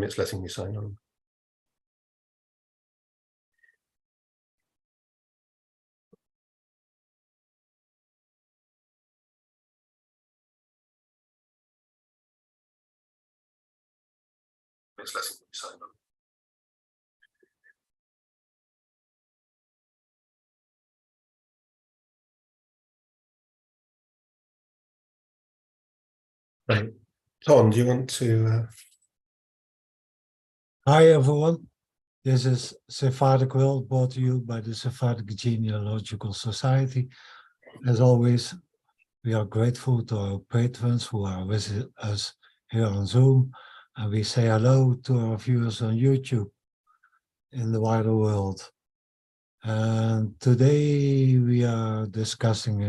it's letting me sign on. It's letting me sign on. Right. Tom, do you want to? Hi everyone, this is Sephardic World, brought to you by the Sephardic Genealogical Society. As always, we are grateful to our patrons who are with us here on Zoom, and we say hello to our viewers on YouTube in the wider world. And today we are discussing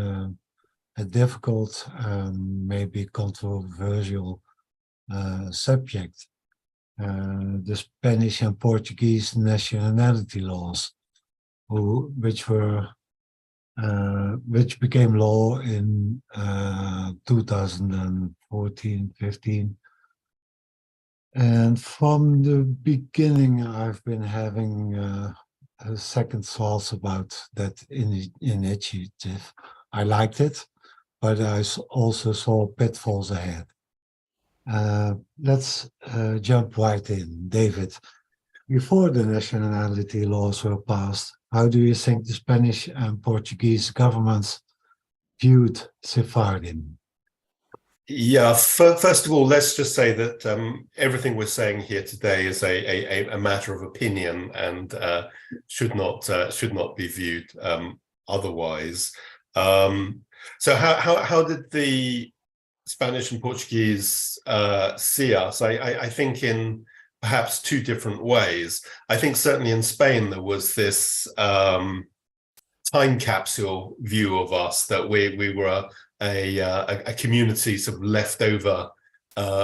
a difficult and maybe controversial subject. The Spanish and Portuguese nationality laws, which became law in 2014-15. And from the beginning, I've been having second thoughts about that initiative. I liked it, but I also saw pitfalls ahead. Let's jump right in. David, before the nationality laws were passed, how do you think the Spanish and Portuguese governments viewed Sephardim? Yeah, first of all, let's just say that everything we're saying here today is a matter of opinion and should not be viewed otherwise. So how did the Spanish and Portuguese see us? I think in perhaps two different ways. I think certainly in Spain there was this time capsule view of us, that we were a community sort of left over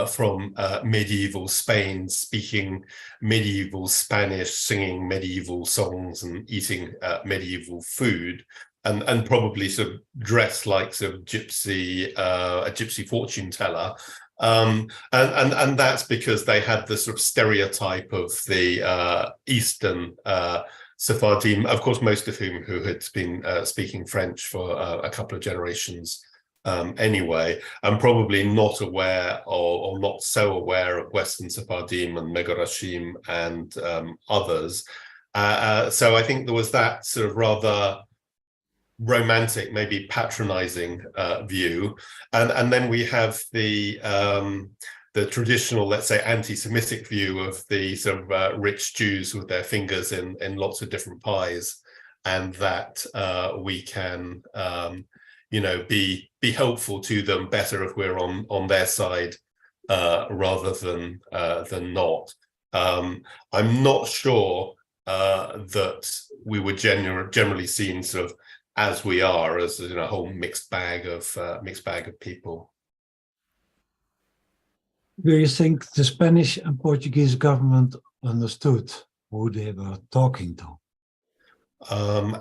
from medieval Spain, speaking medieval Spanish, singing medieval songs and eating medieval food. And probably sort of dressed like sort of a gypsy fortune teller, and that's because they had the sort of stereotype of the Eastern Sephardim, of course, most of whom who had been speaking French for a couple of generations anyway, and probably not aware or not so aware of Western Sephardim and Megorashim and others. So I think there was that sort of rather romantic, maybe patronizing view, and then we have the traditional, let's say, anti-Semitic view of the sort of rich Jews with their fingers in lots of different pies, and that we can be helpful to them better if we're on their side rather than not. I'm not sure that we were generally seen sort of as we are, as a whole mixed bag of people. Do you think the Spanish and Portuguese government understood who they were talking to?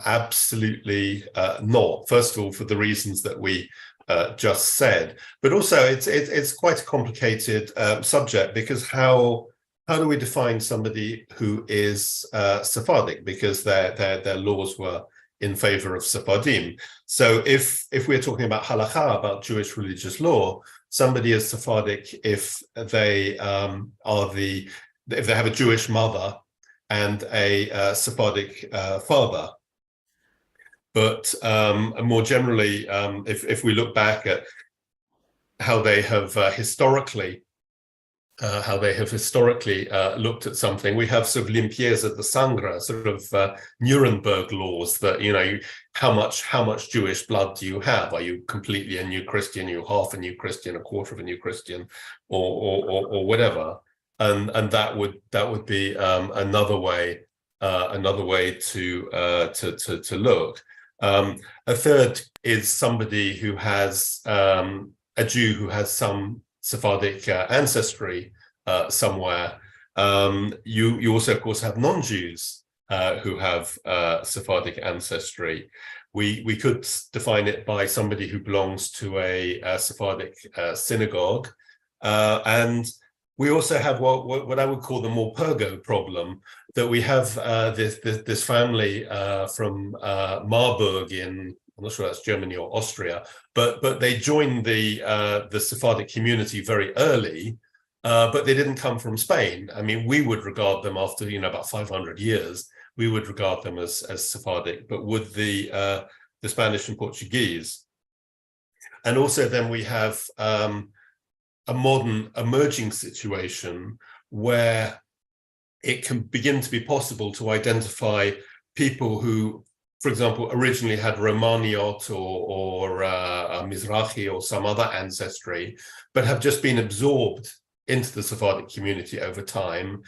Absolutely not. First of all, for the reasons that we just said, but also it's quite a complicated subject, because how do we define somebody who is Sephardic? Because their laws were in favor of Sephardim. So if we're talking about halakha, about Jewish religious law, somebody is Sephardic if they if they have a Jewish mother and a Sephardic father. But more generally, if we look back at how they have historically looked at something, we have sort of limpieza de sangre, sort of Nuremberg laws that, how much Jewish blood do you have? Are you completely a new Christian? Are you half a new Christian, a quarter of a new Christian, or whatever? And that would be another way to look. A third is somebody who has a Jew who has some Sephardic ancestry somewhere. You also, of course, have non-Jews who have Sephardic ancestry. We could define it by somebody who belongs to a Sephardic synagogue, and we also have what I would call the Morpurgo problem, that we have this family from Marburg in, I'm not sure that's Germany or Austria, but they joined the Sephardic community very early, but they didn't come from Spain. I mean, we would regard them after about 500 years, we would regard them as Sephardic, but would the Spanish and Portuguese. And also then we have a modern emerging situation where it can begin to be possible to identify people who, for example, originally had Romaniot or Mizrahi or some other ancestry, but have just been absorbed into the Sephardic community over time.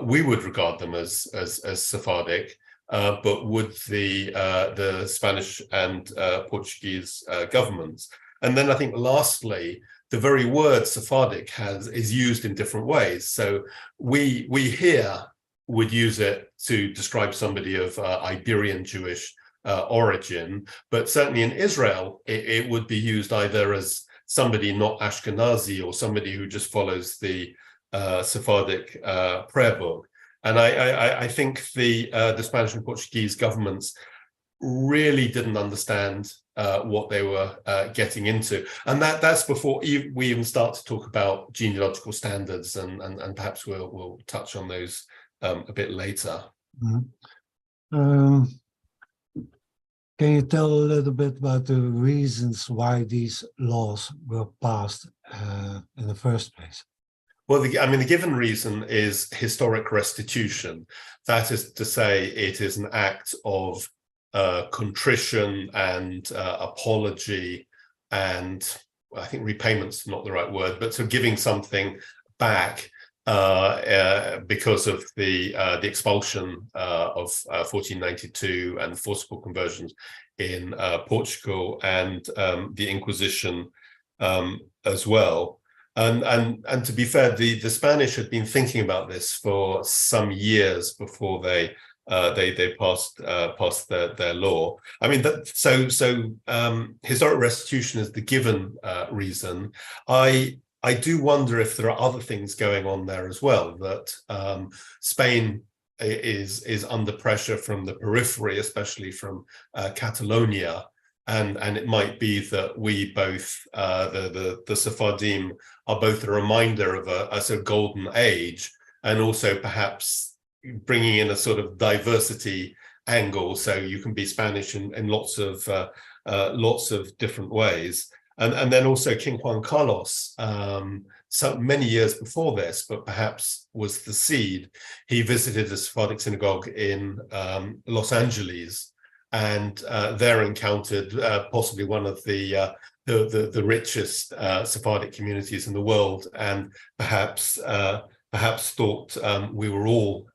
We would regard them as Sephardic, but would the Spanish and Portuguese governments. And then I think lastly, the very word Sephardic is used in different ways. So we here would use it to describe somebody of Iberian Jewish origin, but certainly in Israel, it would be used either as somebody not Ashkenazi or somebody who just follows the Sephardic prayer book. And I think the Spanish and Portuguese governments really didn't understand what they were getting into, and that's before we even start to talk about genealogical standards, and perhaps we'll touch on those a bit later. Mm-hmm. Can you tell a little bit about the reasons why these laws were passed in the first place? Well, the given reason is historic restitution. That is to say, it is an act of contrition and apology, and I think repayment's not the right word, but so giving something back because of the expulsion of 1492 and forcible conversions in Portugal, and the Inquisition as well. And to be fair, the Spanish had been thinking about this for some years before they passed their law. I mean, historic restitution is the given reason. I do wonder if there are other things going on there as well, that Spain is under pressure from the periphery, especially from Catalonia, and it might be that we both, the Sephardim, are both a reminder of a sort of golden age, and also perhaps bringing in a sort of diversity angle, so you can be Spanish in lots of different ways. And then also King Juan Carlos, so many years before this, but perhaps was the seed. He visited the Sephardic synagogue in Los Angeles, and there encountered possibly one of the richest Sephardic communities in the world, and perhaps thought we were all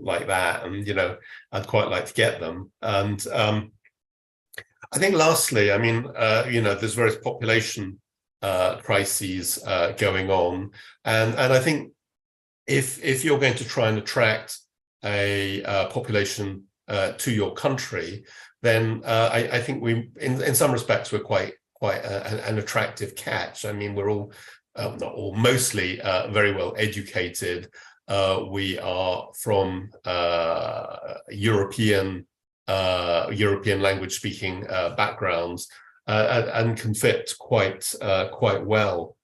like that, and I'd quite like to get them. And I think lastly, I mean, there's various population crises going on, and I think if you're going to try and attract a population to your country, then I think we, in some respects, we're quite an attractive catch. I mean, we're all, not all, mostly very well educated. We are from European language speaking backgrounds, and can fit quite well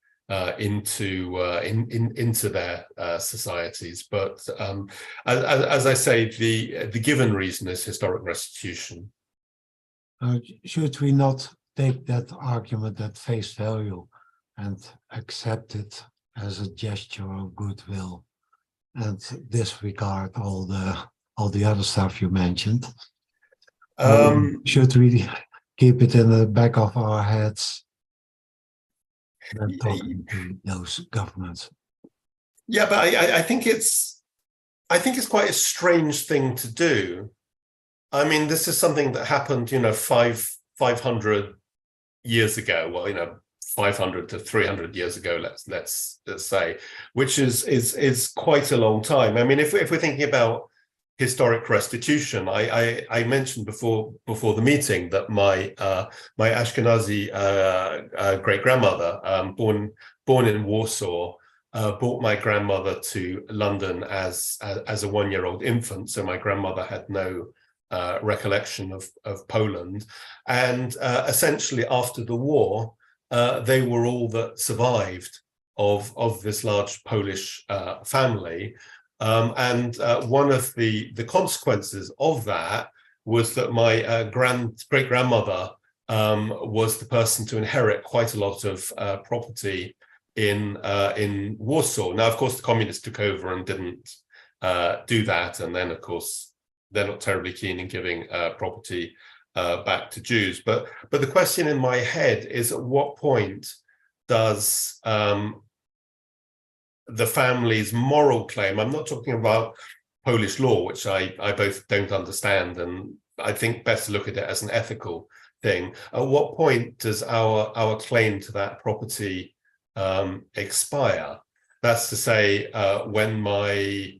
into their societies. But as I say, the given reason is historic restitution. Should we not take that argument at face value and accept it as a gesture of goodwill and disregard all the other stuff you mentioned? Should we keep it in the back of our heads when talking to those governments? Yeah, but I think it's quite a strange thing to do. I mean, this is something that happened, 500 years ago. Well, 500 to 300 years ago, let's say, which is quite a long time. I mean, if we're thinking about historic restitution, I mentioned before the meeting that my Ashkenazi great grandmother, born in Warsaw, brought my grandmother to London as a one-year-old infant, so my grandmother had no recollection of Poland. And essentially after the war, they were all that survived of this large Polish family. And one of the consequences of that was that my great-grandmother was the person to inherit quite a lot of property in Warsaw. Now, of course, the communists took over and didn't do that. And then, of course, they're not terribly keen in giving property back to Jews. But the question in my head is, at what point does the family's moral claim, I'm not talking about Polish law, which I both don't understand, and I think best to look at it as an ethical thing. At what point does our claim to that property expire? That's to say, when my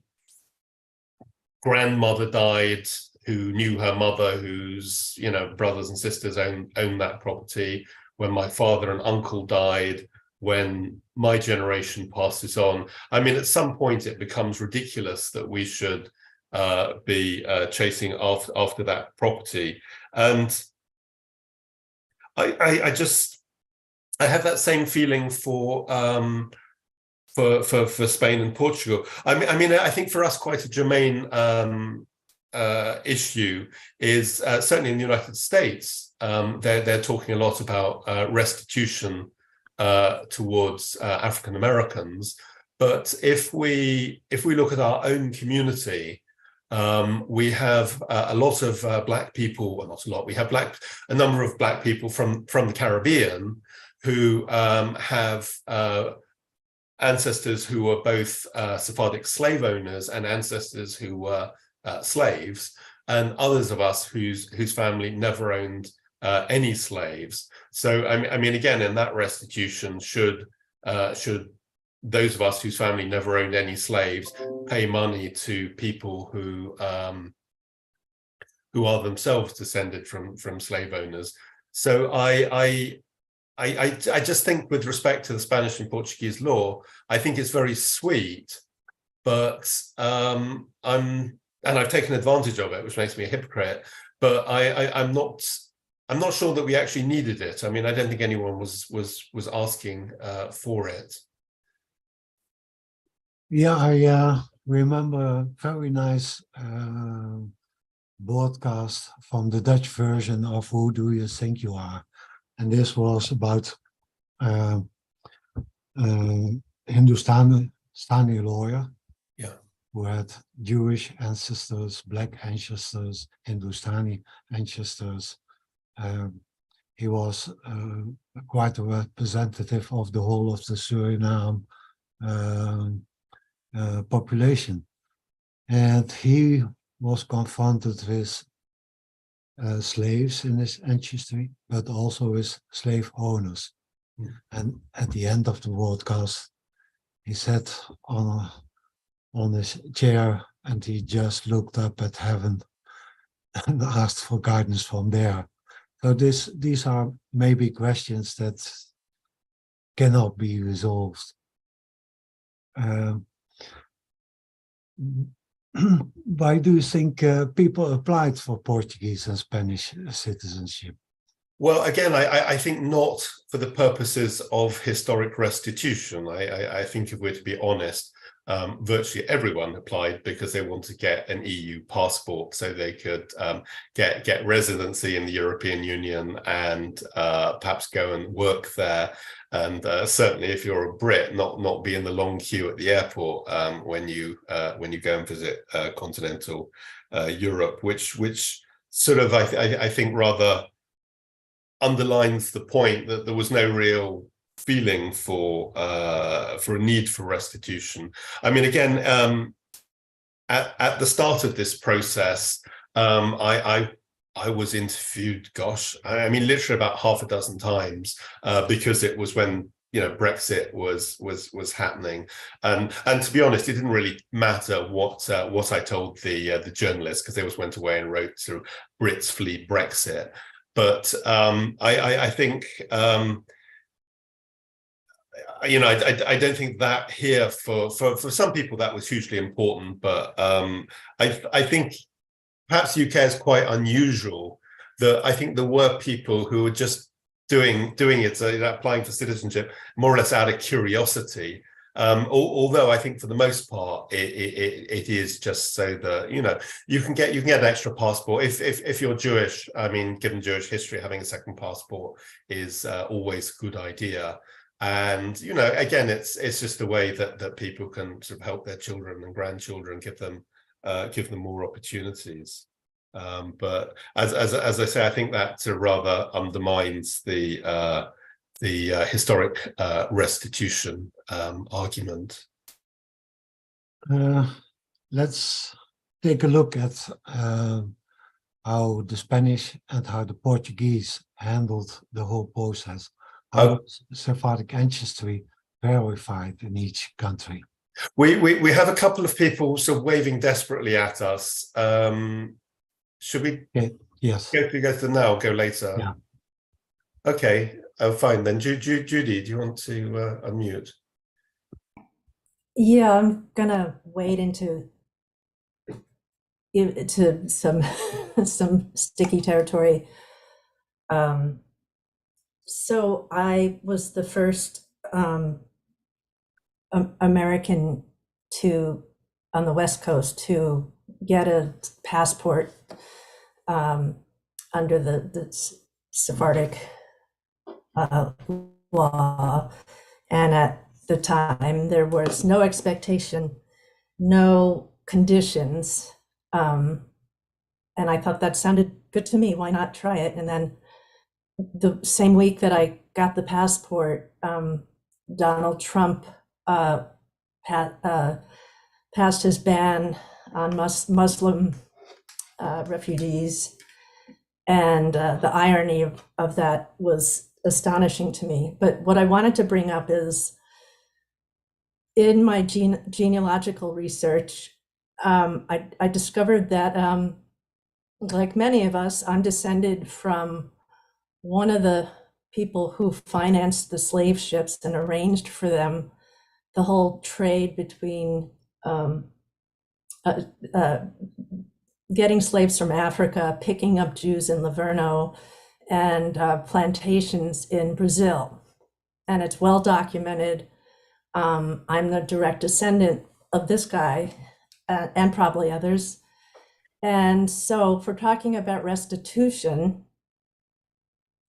grandmother died, who knew her mother, whose brothers and sisters own that property, when my father and uncle died, when my generation passes on. I mean, at some point it becomes ridiculous that we should be chasing after that property. And I have that same feeling for Spain and Portugal. I mean, I think for us quite a germane issue is certainly in the United States. They're talking a lot about restitution towards African Americans, but if we look at our own community, we have a lot of Black people, well, not a lot. We have a number of Black people from the Caribbean who have ancestors who were both Sephardic slave owners and ancestors who were slaves, and others of us whose family never owned any slaves. So I mean, again, in that restitution, should those of us whose family never owned any slaves pay money to people who are themselves descended from slave owners? So I just think, with respect to the Spanish and Portuguese law, I think it's very sweet, but and I've taken advantage of it, which makes me a hypocrite. But I'm not sure that we actually needed it. I mean, I don't think anyone was asking for it. Yeah, I remember a very nice broadcast from the Dutch version of Who Do You Think You Are? And this was about Hindustani lawyer, who had Jewish ancestors, Black ancestors, Hindustani ancestors. He was quite a representative of the whole of the Suriname population. And he was confronted with slaves in his ancestry, but also with slave owners. Mm. And at the end of the broadcast, he sat on his chair and he just looked up at heaven and asked for guidance from there. So these are maybe questions that cannot be resolved. Why do you think people applied for Portuguese and Spanish citizenship? Well, again, I think not for the purposes of historic restitution. I think, if we're to be honest, virtually everyone applied because they want to get an EU passport so they could get residency in the European Union and perhaps go and work there. And certainly, if you're a Brit, not be in the long queue at the airport when you go and visit continental Europe, which sort of I think rather underlines the point that there was no real feeling for a need for restitution. I mean, again, at the start of this process, I was interviewed, gosh, I mean, literally about half a dozen times, because it was when Brexit was happening, and to be honest, it didn't really matter what I told the journalists, because they always went away and wrote sort of Brits flee Brexit. But I think you know, I don't think that here for some people that was hugely important, but I think perhaps UK is quite unusual. That I think there were people who were just doing it, so applying for citizenship more or less out of curiosity. Although I think for the most part it is just so that, you know, you can get an extra passport if you're Jewish. I mean, given Jewish history, having a second passport is always a good idea. And, you know, again, it's just a way that people can sort of help their children and grandchildren, give them more opportunities. But as I say, I think that sort of rather undermines the historic restitution argument. Let's take a look at how the Spanish and how the Portuguese handled the whole process. How Sephardic ancestry verified in each country. We have a couple of people sort of waving desperately at us. Should we? Okay. Yes. Go to them now. Or go later. Yeah. Okay. Oh, fine then. Judy, do you want to unmute? Yeah, I'm gonna wade into some some sticky territory. So I was the first American on the West Coast to get a passport under the Sephardic law, and at the time there was no expectation, no conditions, and I thought that sounded good to me. Why not try it? And then the same week that I got the passport, Donald Trump passed his ban on Muslim refugees, and the irony of that was astonishing to me. But what I wanted to bring up is, in my genealogical research, I discovered that, like many of us, I'm descended from one of the people who financed the slave ships and arranged for them the whole trade between getting slaves from Africa, picking up Jews in Livorno, and plantations in Brazil. And it's well documented. I'm the direct descendant of this guy and probably others. And so for talking about restitution,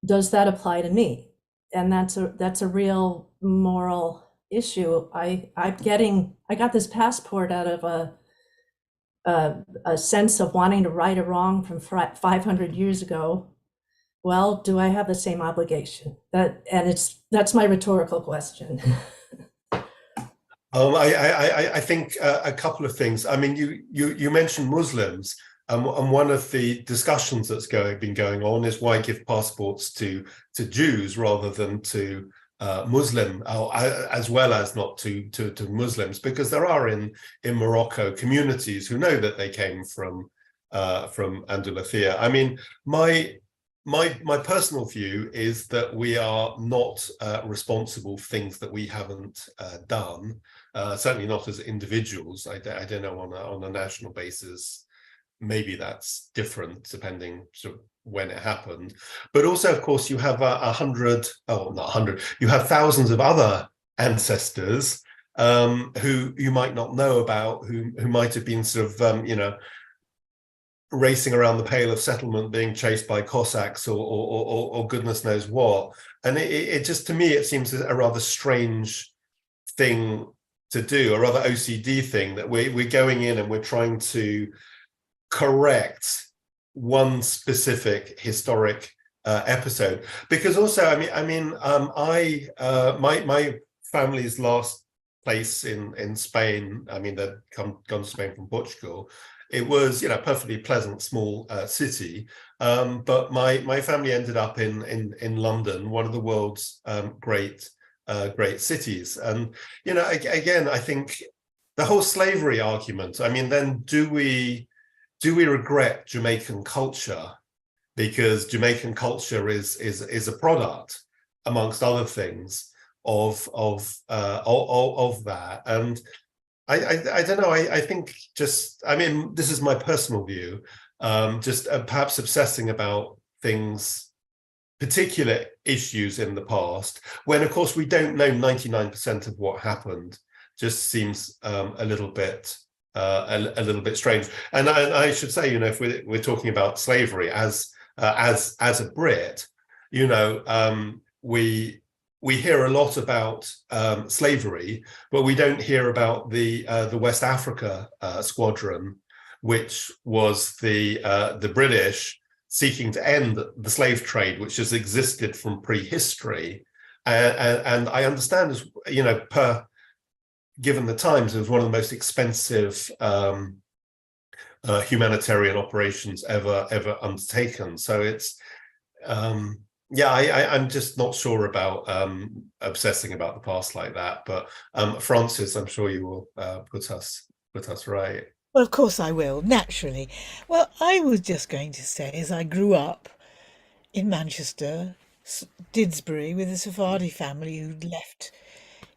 does that apply to me? And that's a real moral issue. I got this passport out of a sense of wanting to right a wrong from 500 years ago. Well, do I have the same obligation? That's my rhetorical question. I think a couple of things. I mean, you mentioned Muslims, and one of the discussions that's been going on is why give passports to Jews rather than to Muslim, as well as not to Muslims, because there are in Morocco communities who know that they came from Andalusia. I mean, my personal view is that we are not responsible for things that we haven't done. Certainly not as individuals. I don't know on a national basis. Maybe that's different depending sort of when it happened. But also, of course, you have you have thousands of other ancestors who you might not know about, who might have been sort of you know, racing around the Pale of Settlement, being chased by Cossacks or goodness knows what. And it just, to me, it seems a rather strange thing to do, a rather OCD thing, that we're going in and we're trying to correct one specific historic episode. Because also, my family's last place in Spain, I mean, they'd gone to Spain from Portugal. It was, you know, perfectly pleasant small city, but my family ended up in London, one of the world's great cities. And, you know, again, I think the whole slavery argument, I mean, then do we regret Jamaican culture because Jamaican culture is a product, amongst other things, of that. And I don't know. I think just, I mean, this is my personal view. Just perhaps obsessing about things, particular issues in the past, when of course we don't know 99% of what happened, just seems a little bit strange. And I should say, you know, if we're talking about slavery as a Brit, you know, we hear a lot about slavery, but we don't hear about the West Africa squadron, which was the British seeking to end the slave trade, which has existed from prehistory. And I understand, as you know, given the times, it was one of the most expensive humanitarian operations ever undertaken. So it's yeah, I'm just not sure about obsessing about the past like that. But Francis, I'm sure you will put us right. Well, of course I will, naturally. Well, I was just going to say, as I grew up in Manchester, Didsbury, with a Sephardi family who'd left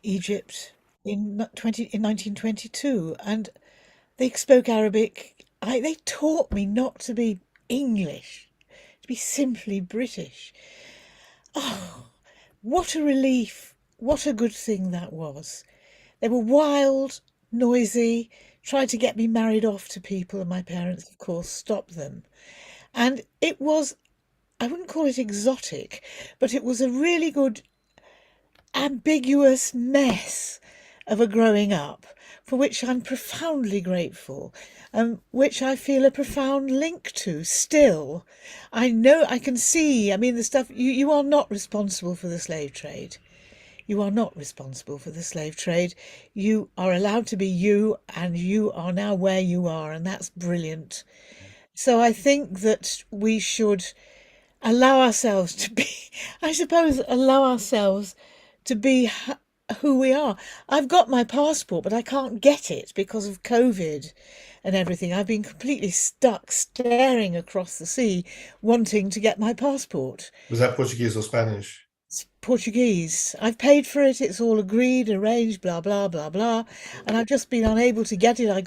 Egypt in 1922, and they spoke Arabic. They taught me not to be English, to be simply British. Oh, what a relief! What a good thing that was. They were wild, noisy, tried to get me married off to people, and my parents, of course, stopped them. And it was, I wouldn't call it exotic, but it was a really good, ambiguous mess of a growing up, for which I'm profoundly grateful, which I feel a profound link to still. I know, I can see, I mean, the stuff, you are not responsible for the slave trade. You are not responsible for the slave trade. You are allowed to be you, and you are now where you are, and that's brilliant. So I think that we should allow ourselves to be, I suppose, allow ourselves to be who we are. I've got my passport, but I can't get it because of COVID and everything. I've been completely stuck staring across the sea, wanting to get my passport. Was that Portuguese or Spanish? It's Portuguese. I've paid for it. It's all agreed, arranged, blah, blah, blah, blah. And I've just been unable to get it. I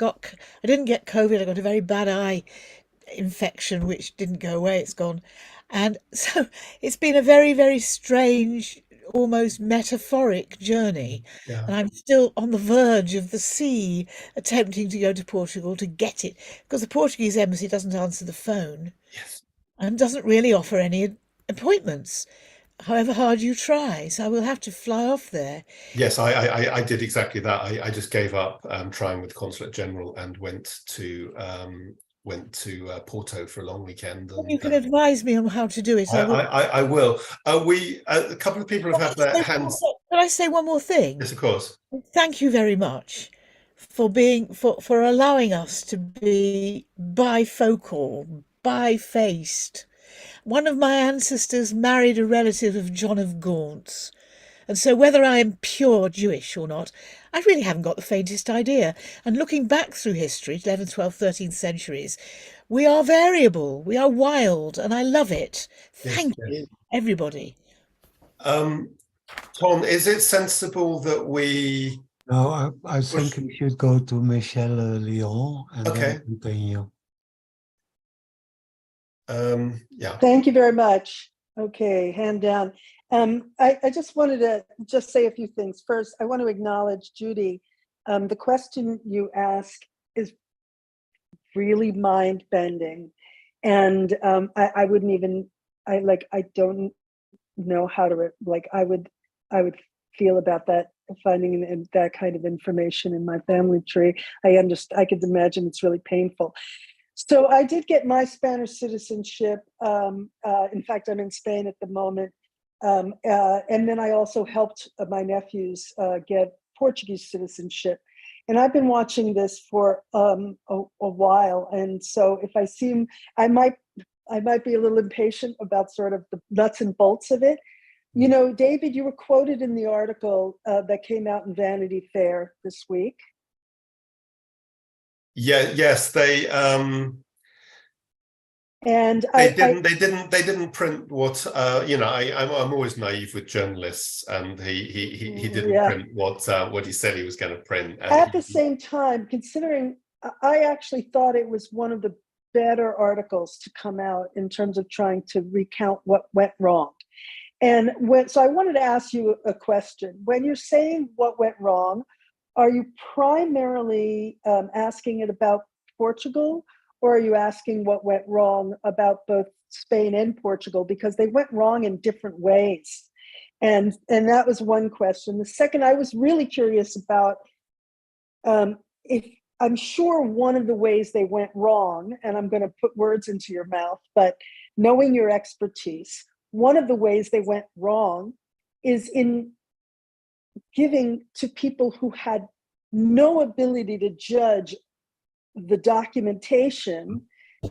didn't get COVID. I got a very bad eye infection, which didn't go away. It's gone. And so it's been a very, very strange, almost metaphoric journey. Yeah. And I'm still on the verge of the sea, attempting to go to Portugal to get it, because the Portuguese embassy doesn't answer the phone. Yes. And doesn't really offer any appointments, however hard you try. So I will have to fly off there. Yes, I did exactly that. I just gave up trying with the Consulate General and went to Porto for a long weekend. And, You can advise me on how to do it. I will. A couple of people have had their hands. Can I say one more thing? Yes, of course. Thank you very much for for allowing us to be bifocal, bi-faced. One of my ancestors married a relative of John of Gaunt's, and so whether I am pure Jewish or not, I really haven't got the faintest idea. And looking back through history, 11th, 12th, 13th centuries, we are variable, we are wild, and I love it. Thank you, everybody. Tom, is it sensible that we... No, I think we should go to Michel Lyon and then continue. Yeah. Thank you very much. Okay, hand down. I just wanted to just say a few things. First, I want to acknowledge Judy. The question you ask is really mind-bending, and I wouldn't even. I don't know how to I would feel about that, finding that kind of information in my family tree. I could imagine it's really painful. So I did get my Spanish citizenship. In fact, I'm in Spain at the moment. And then I also helped my nephews get Portuguese citizenship. And I've been watching this for a while. And so if I seem, I might be a little impatient about sort of the nuts and bolts of it. You know, David, you were quoted in the article that came out in Vanity Fair this week. Yeah, yes, they And They didn't print what I'm always naive with journalists, and he didn't print what he said he was going to print. And at the same time, considering I actually thought it was one of the better articles to come out in terms of trying to recount what went wrong. And so I wanted to ask you a question. When you're saying what went wrong, are you primarily asking it about Portugal, or are you asking what went wrong about both Spain and Portugal? Because they went wrong in different ways. And that was one question. The second, I was really curious about if I'm sure one of the ways they went wrong, and I'm going to put words into your mouth, but knowing your expertise, one of the ways they went wrong is in giving to people who had no ability to judge the documentation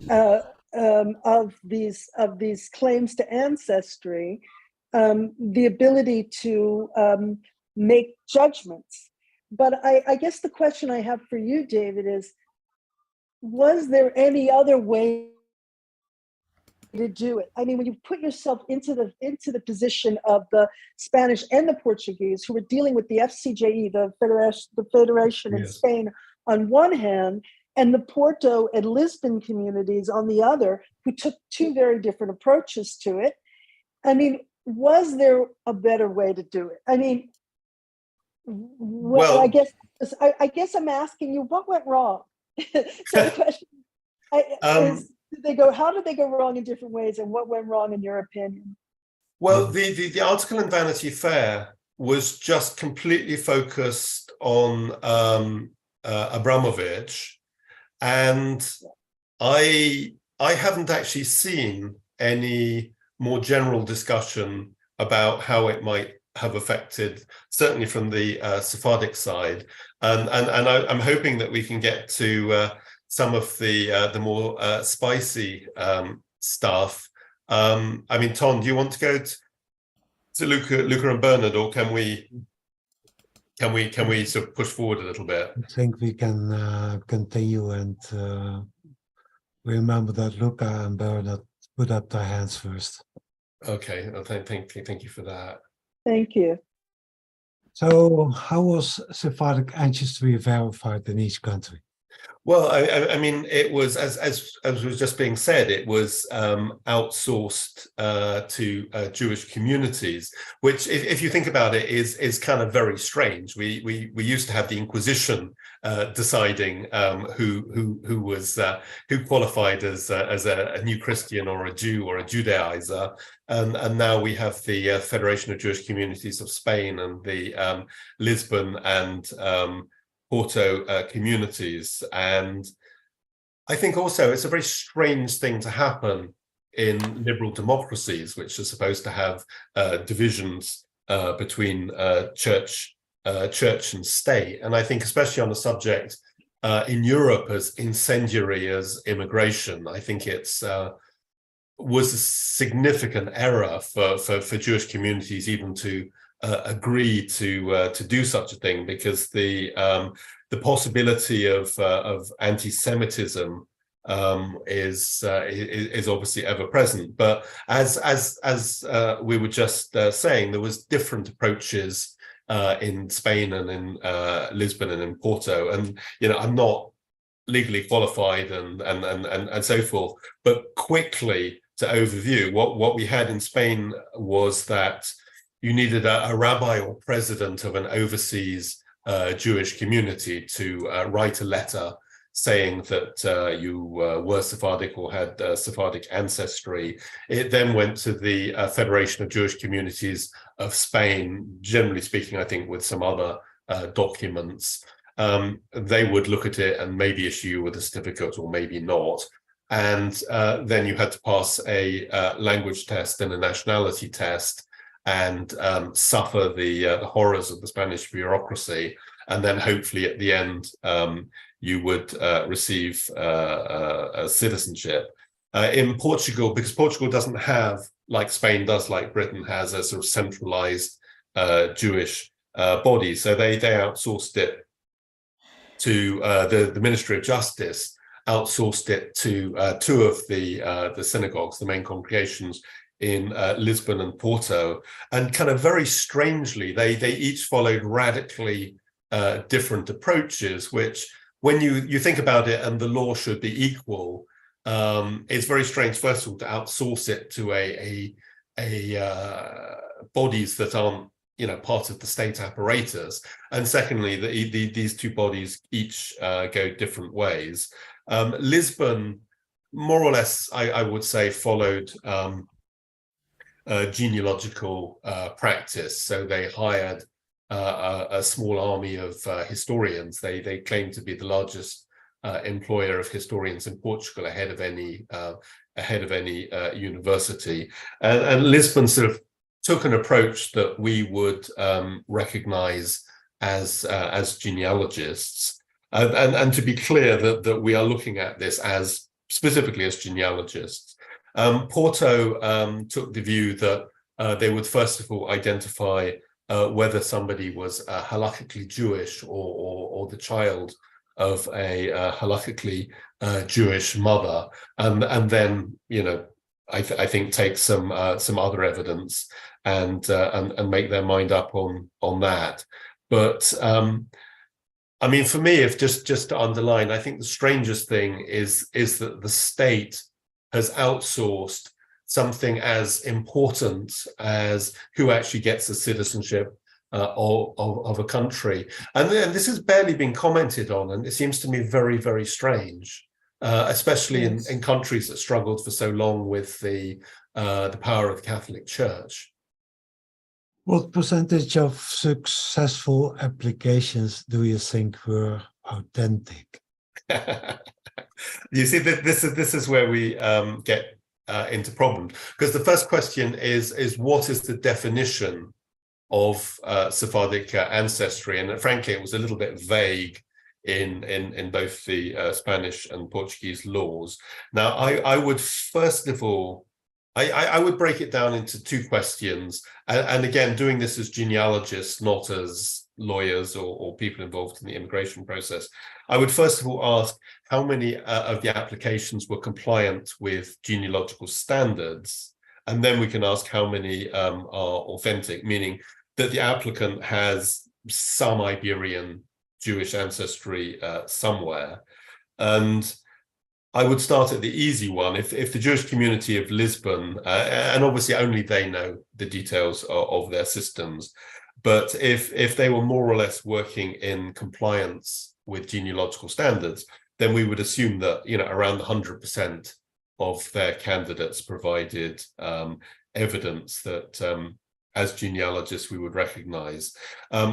of these claims to ancestry, the ability to make judgments. But I guess the question I have for you, David, is, was there any other way to do it? I mean, when you put yourself into the position of the Spanish and the Portuguese, who were dealing with the FCJE, the Federation in Spain on one hand, and the Porto and Lisbon communities on the other, who took two very different approaches to it. I mean, was there a better way to do it? I mean, well, I guess I'm asking you, what went wrong? So the question is, how did they go wrong in different ways, and what went wrong in your opinion? Well, the article in Vanity Fair was just completely focused on Abramovich, and I haven't actually seen any more general discussion about how it might have affected, certainly from the Sephardic side, and I'm hoping that we can get to some of the more spicy stuff. I mean, Tom, do you want to go to Luca and Bernard, or can we sort of push forward a little bit? I think we can continue, and remember that Luca and Bernard put up their hands first. Okay, thank you for that. Thank you. So, how was Sephardic ancestry verified in each country? Well, I mean, it was, as was just being said, it was outsourced to Jewish communities, which, if you think about it, is kind of very strange. We used to have the Inquisition deciding who qualified as a new Christian or a Jew or a Judaizer, and now we have the Federation of Jewish Communities of Spain and the Lisbon and Porto communities. And I think also it's a very strange thing to happen in liberal democracies, which are supposed to have divisions between church and state. And I think especially on a subject in Europe as incendiary as immigration, I think it's was a significant error for Jewish communities even to agree to do such a thing, because the possibility of anti-Semitism is obviously ever present. But as we were just saying, there was different approaches in Spain and in Lisbon and in Porto, and I'm not legally qualified and so forth, but quickly to overview what we had in Spain was that you needed a rabbi or president of an overseas Jewish community to write a letter saying that you were Sephardic or had Sephardic ancestry. It then went to the Federation of Jewish Communities of Spain, generally speaking, I think with some other documents. They would look at it and maybe issue you with a certificate or maybe not. And then you had to pass a language test and a nationality test, and suffer the horrors of the Spanish bureaucracy, and then hopefully at the end you would receive a citizenship. In Portugal, because Portugal doesn't have, like Spain does, like Britain has, a sort of centralized Jewish body, so they outsourced it to the Ministry of Justice. outsourced it to two of the synagogues, the main congregations in Lisbon and Porto, and kind of very strangely, they each followed radically different approaches, which when you think about it, and the law should be equal, it's very strange, first of all, to outsource it to bodies that aren't, part of the state apparatus, and secondly, these two bodies each go different ways. Lisbon, more or less, I would say, followed genealogical practice. So they hired a small army of historians. They claim to be the largest employer of historians in Portugal, ahead of any university. And Lisbon sort of took an approach that we would recognize as genealogists. And to be clear, that we are looking at this as specifically as genealogists. Porto took the view that they would first of all identify whether somebody was halakhically Jewish or the child of a halakhically Jewish mother, and then I think take some other evidence and make their mind up on that. But I mean, for me, if just to underline, I think the strangest thing is that the state has outsourced something as important as who actually gets the citizenship of a country. And this has barely been commented on, and it seems to me very, very strange, especially in countries that struggled for so long with the power of the Catholic Church. What percentage of successful applications do you think were authentic? You see, this is where we get into problems, because the first question is what is the definition of Sephardic ancestry? And frankly, it was a little bit vague in both the Spanish and Portuguese laws. Now, I would first of all, I would break it down into two questions, and again, doing this as genealogists, not as lawyers or people involved in the immigration process. I would first of all ask how many of the applications were compliant with genealogical standards, and then we can ask how many are authentic, meaning that the applicant has some Iberian Jewish ancestry somewhere. And I would start at the easy one. If the Jewish community of Lisbon, and obviously only they know the details of their systems, but if they were more or less working in compliance with genealogical standards, then we would assume that around 100% of their candidates provided evidence that as genealogists we would recognize.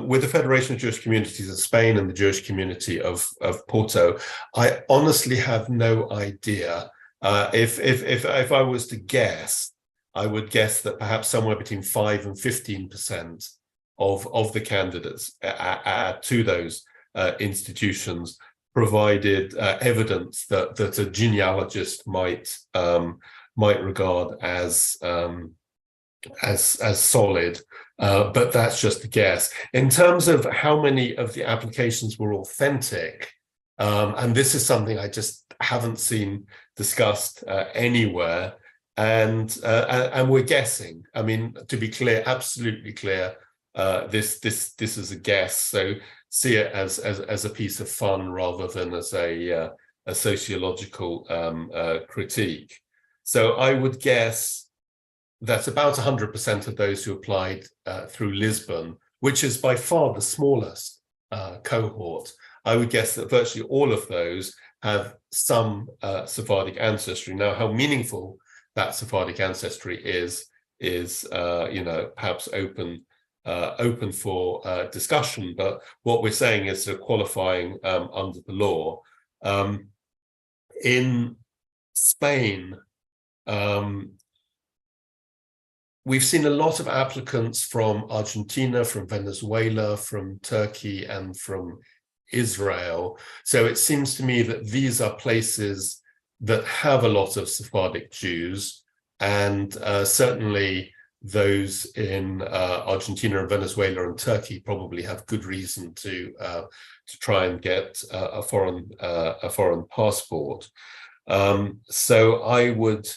With the Federation of Jewish Communities of Spain and the Jewish community of Porto, I honestly have no idea. If I was to guess, I would guess that perhaps somewhere between 5 and 15% of the candidates to those institutions provided evidence that a genealogist might regard as solid, but that's just a guess. In terms of how many of the applications were authentic, and this is something I just haven't seen discussed anywhere, and we're guessing. I mean, to be clear, absolutely clear, this is a guess. So see it as a piece of fun rather than as a sociological critique. So I would guess that's about 100% of those who applied through Lisbon, which is by far the smallest cohort. I would guess that virtually all of those have some Sephardic ancestry. Now, how meaningful that Sephardic ancestry is perhaps open for discussion. But what we're saying is sort of qualifying under the law. In Spain, we've seen a lot of applicants from Argentina, from Venezuela, from Turkey, and from Israel. So it seems to me that these are places that have a lot of Sephardic Jews, and certainly those in Argentina and Venezuela and Turkey probably have good reason to try and get a foreign passport. So I would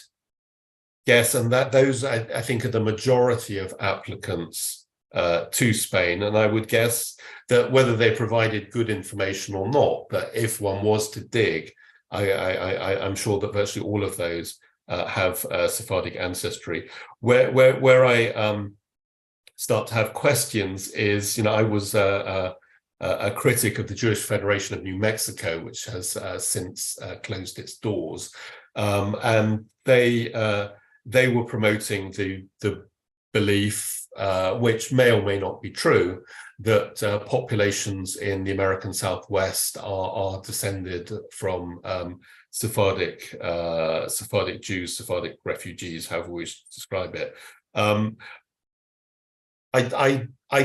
guess, and that those I think are the majority of applicants to Spain, and I would guess that whether they provided good information or not, but if one was to dig, I'm sure that virtually all of those have Sephardic ancestry. Where I start to have questions is, I was a critic of the Jewish Federation of New Mexico, which has since closed its doors, and they were promoting the belief, which may or may not be true, that populations in the American Southwest are descended from Sephardic Jews, Sephardic refugees, however we describe it. I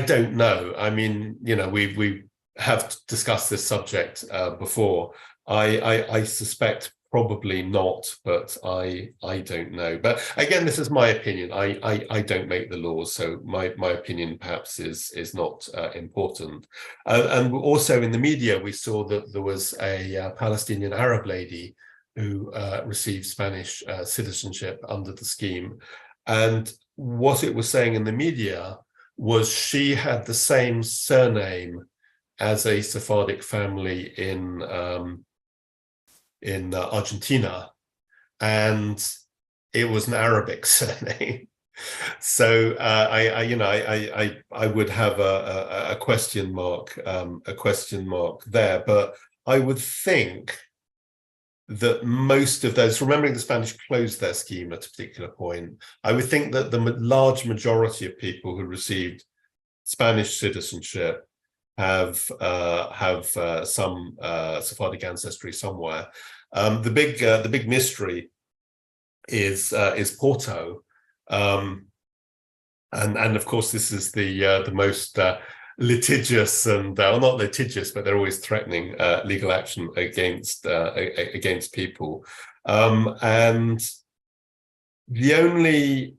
don't know. I mean, we have discussed this subject before. I suspect probably not, but I don't know. But again, this is my opinion. I don't make the laws, so my opinion perhaps is not important. And also in the media, we saw that there was a Palestinian Arab lady who received Spanish citizenship under the scheme. And what it was saying in the media was she had the same surname as a Sephardic family in Argentina, and it was an Arabic surname. So I would have a question mark there. But I would think that most of those, remembering the Spanish closed their scheme at a particular point, I would think that the large majority of people who received Spanish citizenship have some Sephardic ancestry somewhere. The big mystery is Porto, and of course this is the most litigious and well, not litigious, but they're always threatening legal action against people, and the only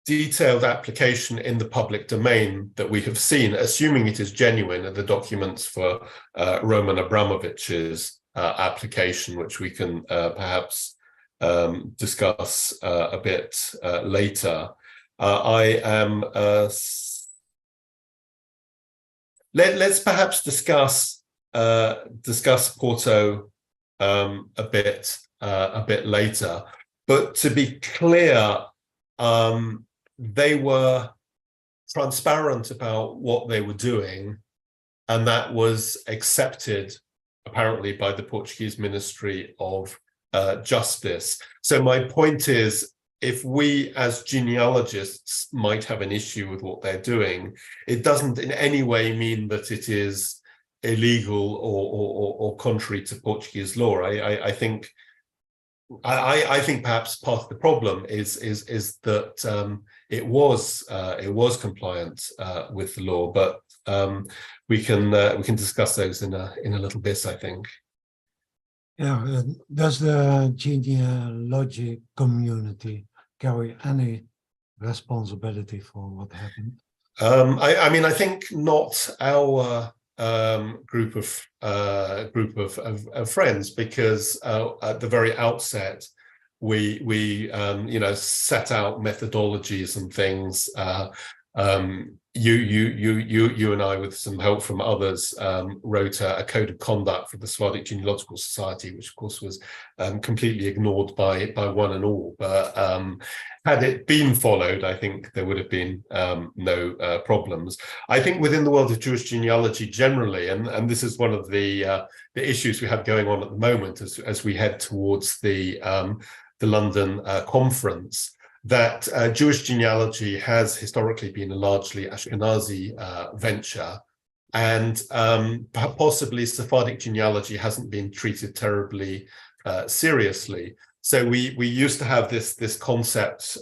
detailed application in the public domain that we have seen, assuming it is genuine, are the documents for Roman Abramovich's application, which we can perhaps discuss a bit later. Let's perhaps discuss Porto a bit later. But to be clear, they were transparent about what they were doing, and that was accepted apparently by the Portuguese Ministry of Justice. So my point is, if we as genealogists might have an issue with what they're doing, it doesn't in any way mean that it is illegal or contrary to Portuguese law. I think perhaps part of the problem is that it was compliant with the law, but we can discuss those in a little bit, I think. Yeah, does the genealogy community carry any responsibility for what happened? I mean, I think not our group of friends, because at the very outset we set out methodologies and things. You and I, with some help from others, wrote a code of conduct for the Sephardic Genealogical Society, which of course was completely ignored by one and all. But had it been followed, I think there would have been no problems. I think within the world of Jewish genealogy generally, and this is one of the issues we have going on at the moment as we head towards the London conference, that Jewish genealogy has historically been a largely Ashkenazi venture, and possibly Sephardic genealogy hasn't been treated terribly seriously. So we used to have this concept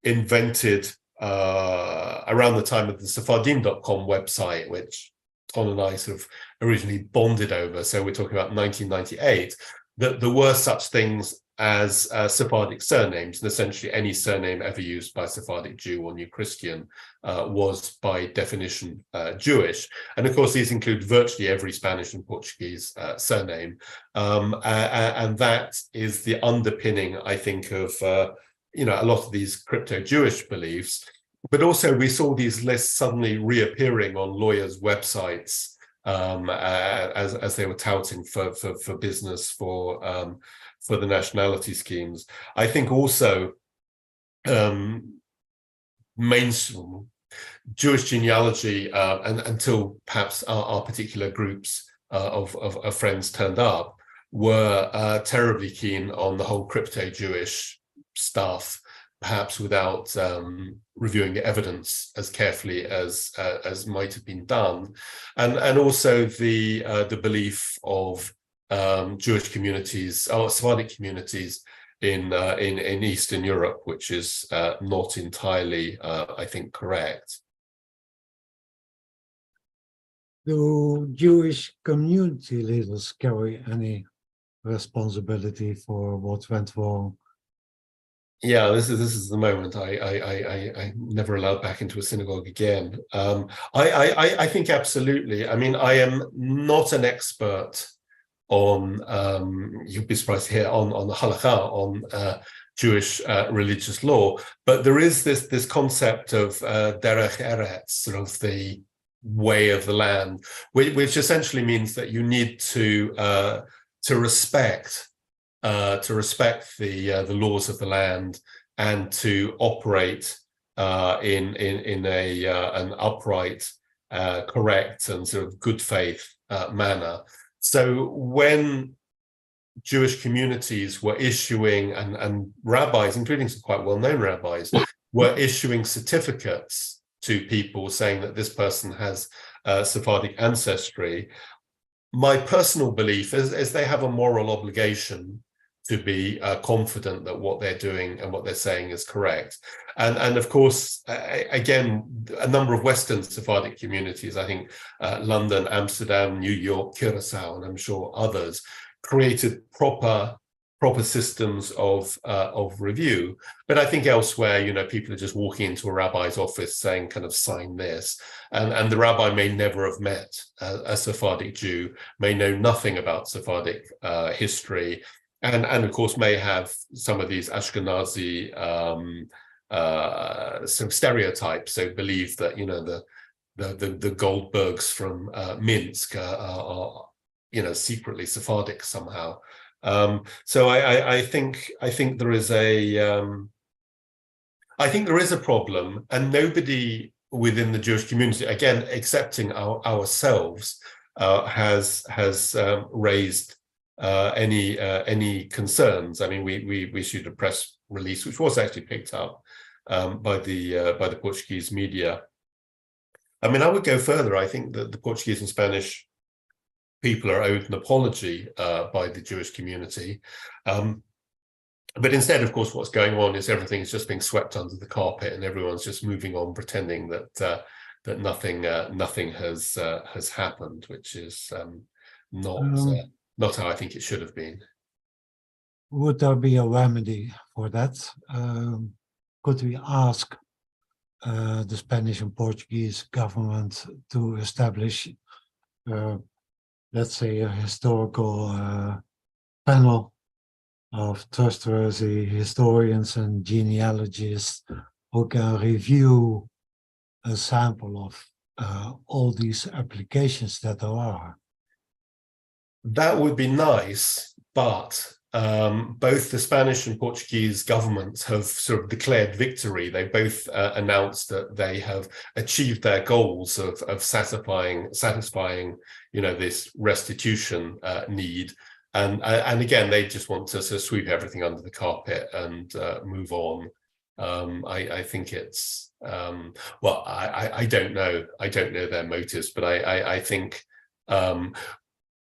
invented around the time of the Sephardim.com website, which Ton and I sort of originally bonded over. So we're talking about 1998, that there were such things as Sephardic surnames, and essentially any surname ever used by Sephardic Jew or New Christian was by definition Jewish. And of course, these include virtually every Spanish and Portuguese surname. And that is the underpinning, I think, of a lot of these crypto-Jewish beliefs. But also we saw these lists suddenly reappearing on lawyers' websites as they were touting for business for the nationality schemes. I think also mainstream Jewish genealogy, and until perhaps our particular groups of friends turned up, were terribly keen on the whole crypto-Jewish stuff, perhaps without reviewing the evidence as carefully as might have been done, and also the belief of Jewish communities or Sephardic communities in Eastern Europe, which is not entirely, I think, correct. Do Jewish community leaders carry any responsibility for what went wrong? Yeah, this is the moment I never allowed back into a synagogue again. I think absolutely. I mean, I am not an expert on you'd be surprised to hear on the halakha, on Jewish religious law, but there is this concept of derech eretz, sort of the way of the land, which essentially means that you need to respect the laws of the land and to operate in an upright, correct, and sort of good faith manner. So when Jewish communities were issuing, and rabbis, including some quite well-known rabbis, were issuing certificates to people saying that this person has Sephardic ancestry, my personal belief is they have a moral obligation to be confident that what they're doing and what they're saying is correct. And of course, again, a number of Western Sephardic communities, I think London, Amsterdam, New York, Curacao, and I'm sure others, created proper systems of review. But I think elsewhere, people are just walking into a rabbi's office saying, kind of, sign this. And the rabbi may never have met a Sephardic Jew, may know nothing about Sephardic history, and of course may have some of these Ashkenazi some stereotypes. So believe that the Goldbergs from Minsk are secretly Sephardic somehow. So I think there is a problem, and nobody within the Jewish community, again excepting ourselves, has raised any concerns. I mean, we issued a press release which was actually picked up by the Portuguese media. I mean, I would go further. I think that the Portuguese and Spanish people are owed an apology by the Jewish community. But instead, of course, what's going on is everything is just being swept under the carpet, and everyone's just moving on, pretending that nothing has happened, which is not how I think it should have been. Would there be a remedy for that? Could we ask the Spanish and Portuguese government to establish, let's say, a historical panel of trustworthy historians and genealogists who can review a sample of all these applications that there are? That would be nice, but both the Spanish and Portuguese governments have sort of declared victory. They both announced that they have achieved their goals of satisfying this restitution need, and again, they just want to sort of sweep everything under the carpet and move on. I think it's I don't know their motives, but I think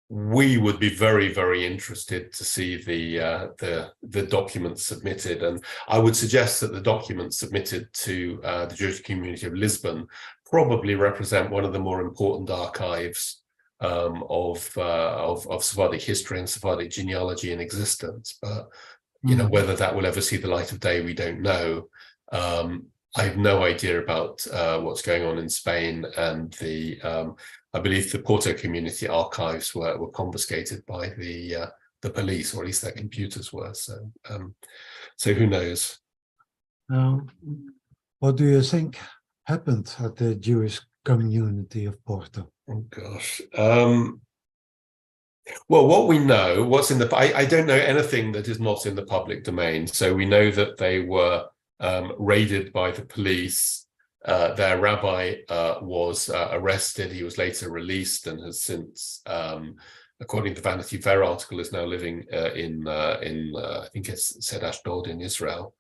we would be very, very interested to see the documents submitted, and I would suggest that the documents submitted to the Jewish community of Lisbon probably represent one of the more important archives of Sephardic history and Sephardic genealogy in existence. But You know, whether that will ever see the light of day, we don't know. I have no idea about what's going on in Spain, and I believe the Porto community archives were confiscated by the police, or at least their computers were. So, so who knows? What do you think happened at the Jewish community of Porto? Oh gosh. Well, what we know, what's in the, I don't know anything that is not in the public domain. So we know that they were raided by the police. Their rabbi was arrested. He was later released and has since, according to the Vanity Fair article, is now living in I think it's said Ashdod in Israel.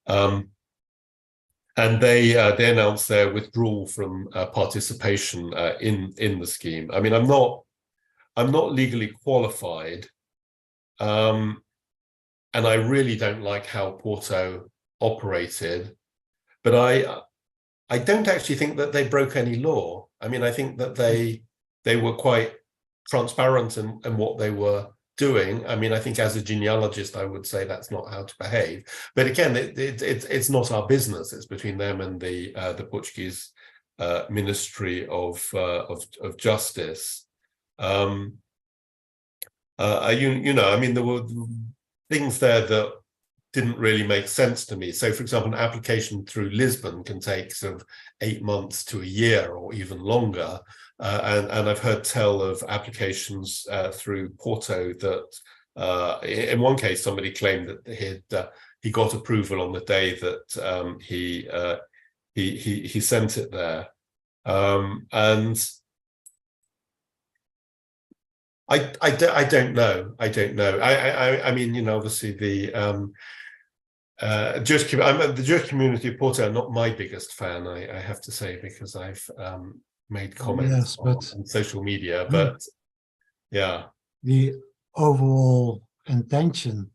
And they announced their withdrawal from participation in the scheme. I mean, I'm not legally qualified, and I really don't like how Porto operated, but I don't actually think that they broke any law. I mean, I think that they were quite transparent in what they were doing. I mean, I think as a genealogist, I would say that's not how to behave. But again, it's not our business. It's between them and the Portuguese Ministry of Justice. You know, I mean, there were things there that didn't really make sense to me. So, for example, an application through Lisbon can take sort of 8 months to a year or even longer. And I've heard tell of applications through Porto that, in one case, somebody claimed that he got approval on the day that he sent it there, and I don't know. I mean, you know, obviously the the Jewish community of Porto are not my biggest fan, I have to say, because I've made comments on social media, but yeah. The overall intention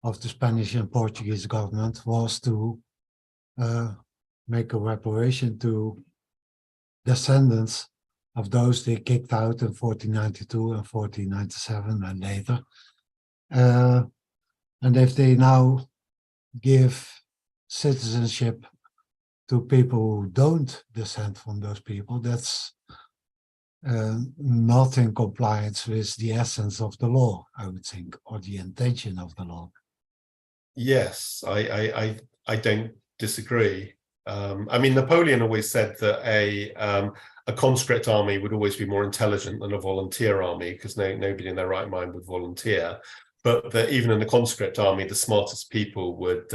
of the Spanish and Portuguese government was to make a reparation to descendants of those they kicked out in 1492 and 1497 and later. And if they now give citizenship to people who don't descend from those people, that's not in compliance with the essence of the law, I would think, or the intention of the law. Yes, I don't disagree. I mean, Napoleon always said that a conscript army would always be more intelligent than a volunteer army, because nobody in their right mind would volunteer. But that even in the conscript army, the smartest people would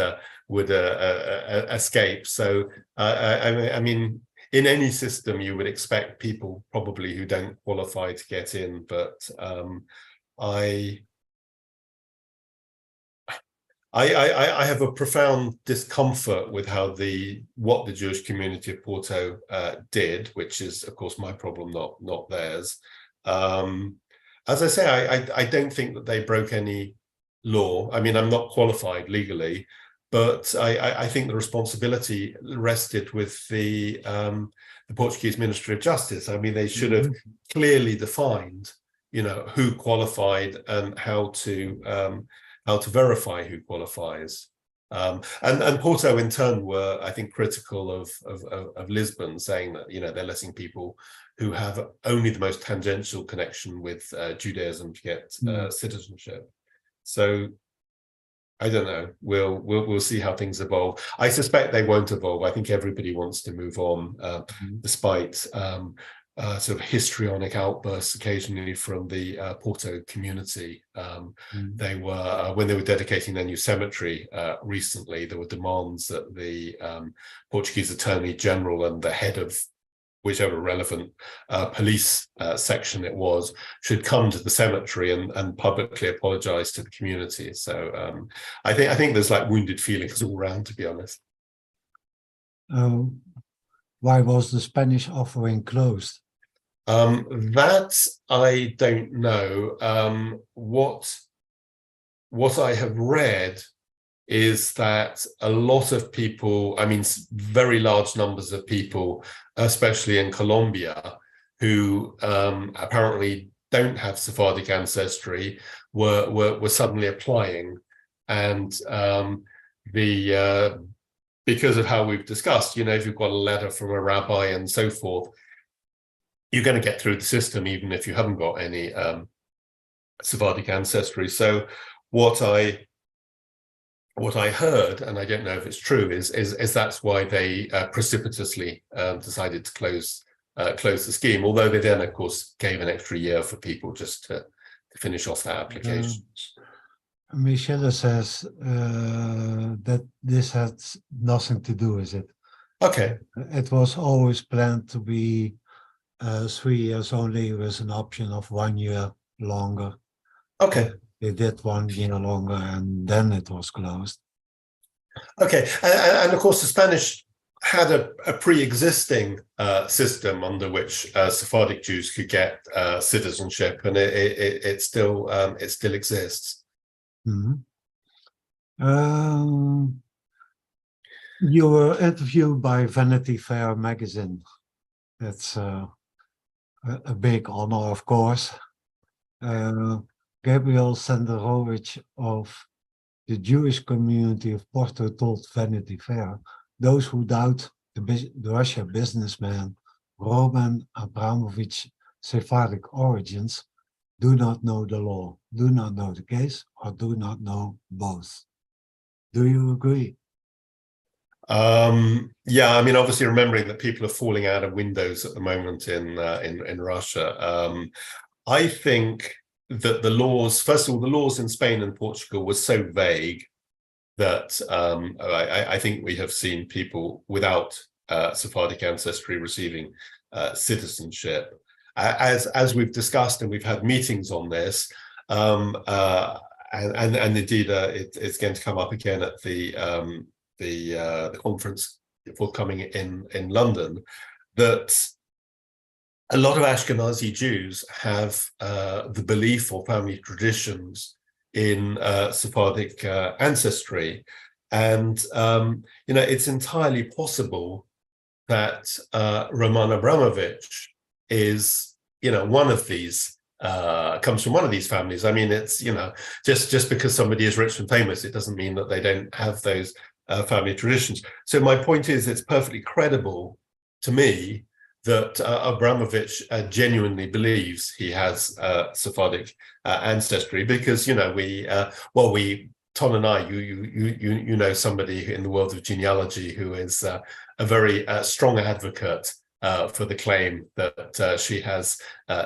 escape. So I mean, in any system, you would expect people probably who don't qualify to get in. But I have a profound discomfort with how what the Jewish community of Porto did, which is, of course, my problem, not theirs. As I say, I don't think that they broke any law. I mean, I'm not qualified legally, but I think the responsibility rested with the Portuguese Ministry of Justice. I mean, they should have clearly defined, you know, who qualified and how to verify who qualifies. And Porto in turn were, I think, critical of Lisbon, saying that, you know, they're letting people who have only the most tangential connection with Judaism to get citizenship. So I don't know. We'll see how things evolve. I suspect they won't evolve. I think everybody wants to move on, despite sort of histrionic outbursts occasionally from the Porto community. They were, when they were dedicating their new cemetery recently, there were demands that the Portuguese Attorney General and the head of whichever relevant police section it was should come to the cemetery and publicly apologize to the community. So I think there's like wounded feelings all around, to be honest. Why was the Spanish offering closed? That I don't know. What I have read is that a lot of people, I mean, very large numbers of people, especially in Colombia, who apparently don't have Sephardic ancestry, were suddenly applying And because of how we've discussed, if you've got a letter from a rabbi and so forth, you're going to get through the system even if you haven't got any Sephardic ancestry. So what I heard, and I don't know if it's true, is that's why they precipitously decided to close the scheme. Although they then, of course, gave an extra year for people just to finish off that application. Michelle says that this has nothing to do with it. Okay. It was always planned to be 3 years only, with an option of 1 year longer. Okay. They did 1 year longer, and then it was closed. Okay, and of course the Spanish had a pre-existing system under which Sephardic Jews could get citizenship, and it still exists. Mm-hmm. You were interviewed by Vanity Fair magazine. That's a big honor, of course. Gabriel Senderovich of the Jewish community of Porto told Vanity Fair, those who doubt the Russian businessman Roman Abramovich Sephardic origins do not know the law, do not know the case, or do not know both. Do you agree? Yeah, I mean, obviously remembering that people are falling out of windows at the moment in Russia. I think that the laws, first of all, the laws in Spain and Portugal were so vague that I think we have seen people without Sephardic ancestry receiving citizenship. As we've discussed, and we've had meetings on this, and indeed it's going to come up again at the conference forthcoming in London, that a lot of Ashkenazi Jews have the belief or family traditions in Sephardic ancestry, and it's entirely possible that Roman Abramovich is one of these, comes from one of these families. I mean, it's just because somebody is rich and famous, it doesn't mean that they don't have those family traditions. So my point is, it's perfectly credible to me that Abramovich genuinely believes he has Sephardic ancestry, because Ton and I, you know somebody in the world of genealogy who is a very strong advocate for the claim that she has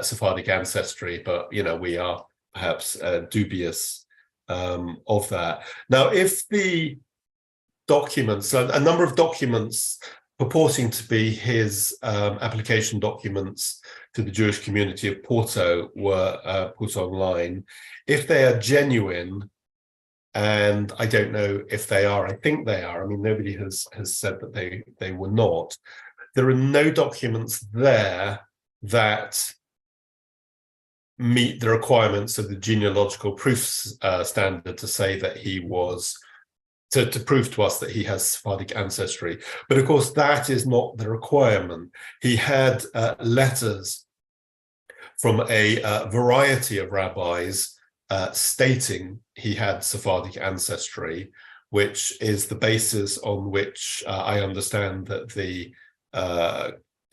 Sephardic ancestry, but we are perhaps dubious of that. Now, if the documents, a number of documents purporting to be his application documents to the Jewish community of Porto were put online, if they are genuine, and I don't know if they are, I think they are, I mean, nobody has said that they were not, there are no documents there that meet the requirements of the genealogical proofs standard to say that he was, to prove to us that he has Sephardic ancestry. But of course, that is not the requirement. He had letters from a variety of rabbis stating he had Sephardic ancestry, which is the basis on which I understand that the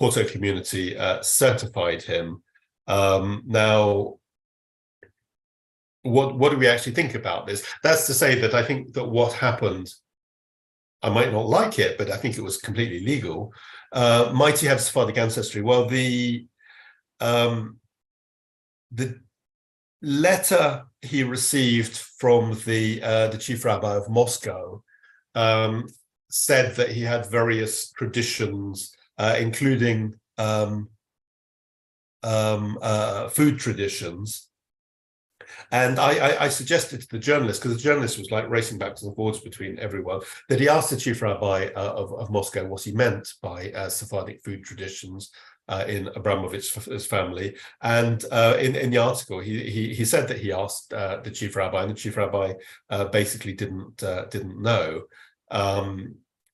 Porto community certified him. Now, what do we actually think about this? That's to say that I think that what happened, I might not like it, but I think it was completely legal. Might he have Sephardic ancestry? Well, the letter he received from the chief rabbi of Moscow said that he had various traditions, including food traditions. And I suggested to the journalist, because the journalist was like racing backwards and forwards between everyone, that he asked the chief rabbi of Moscow what he meant by Sephardic food traditions in Abramovich's family. And in the article, he said that he asked the chief rabbi, and the chief rabbi basically didn't know.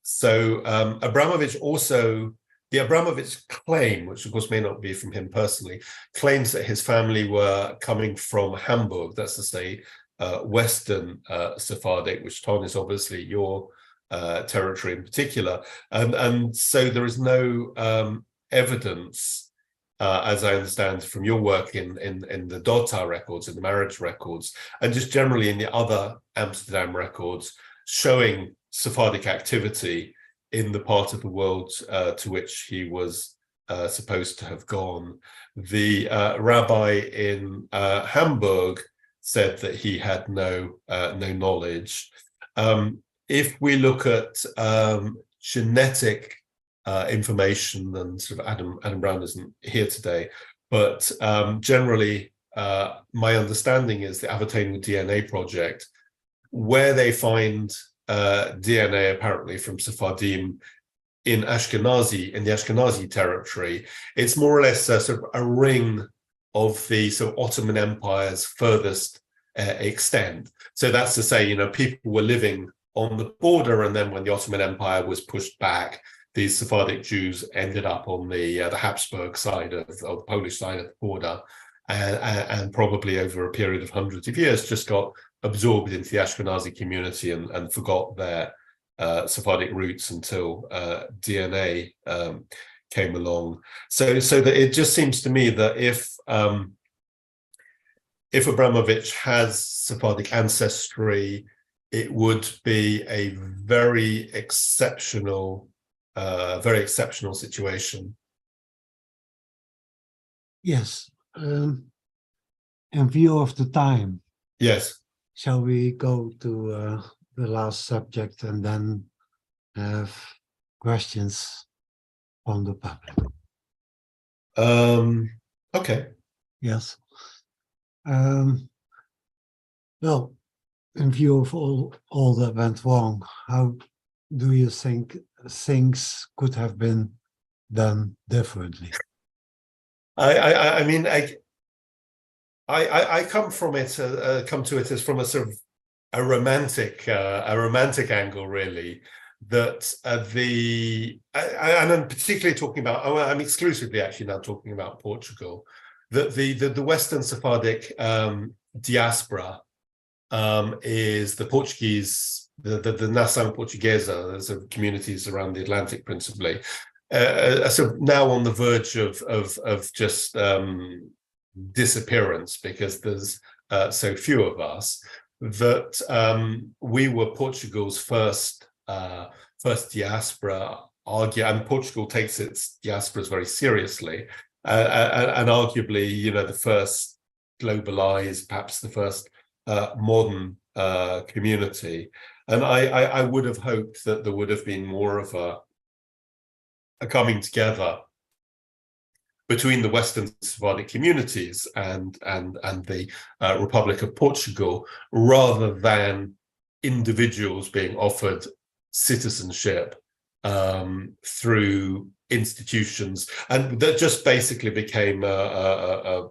So Abramovich also, the Abramovich claim, which of course may not be from him personally, claims that his family were coming from Hamburg, that's to say Western Sephardic, which, Ton, is obviously your territory in particular, and so there is no evidence, as I understand from your work in the Dota records, in the marriage records, and just generally in the other Amsterdam records, showing Sephardic activity in the part of the world to which he was supposed to have gone. The rabbi in Hamburg said that he had no knowledge. If we look at genetic information, and sort of Adam Brown isn't here today, but generally my understanding is the Avotaynu DNA project, where they find DNA apparently from Sephardim in the Ashkenazi territory, it's more or less a sort of a ring of the sort of Ottoman Empire's furthest extent. So that's to say, you know, people were living on the border, and then when the Ottoman Empire was pushed back, these Sephardic Jews ended up on the Habsburg side of the Polish side of the border, and probably over a period of hundreds of years just got absorbed into the Ashkenazi community and forgot their Sephardic roots until DNA came along. So that it just seems to me that if Abramovich has Sephardic ancestry, it would be a very exceptional situation. Yes. In view of the time, Yes. shall we go to the last subject and then have questions from the public? Okay. Yes. Well, in view of all that went wrong, how do you think things could have been done differently? I mean, I come from it, come to it as from a sort of a romantic angle, really. That and I'm particularly talking about. I'm exclusively actually now talking about Portugal. That the Western Sephardic diaspora is the Portuguese, the Nação Portuguesa, sort of communities around the Atlantic, principally, sort of now on the verge of just disappearance, because there's so few of us. That we were Portugal's first diaspora, and Portugal takes its diasporas very seriously, and arguably, you know, the first globalized, perhaps the first modern community. And I would have hoped that there would have been more of a coming together between the Western Sephardic communities and the Republic of Portugal, rather than individuals being offered citizenship through institutions, and that just basically became a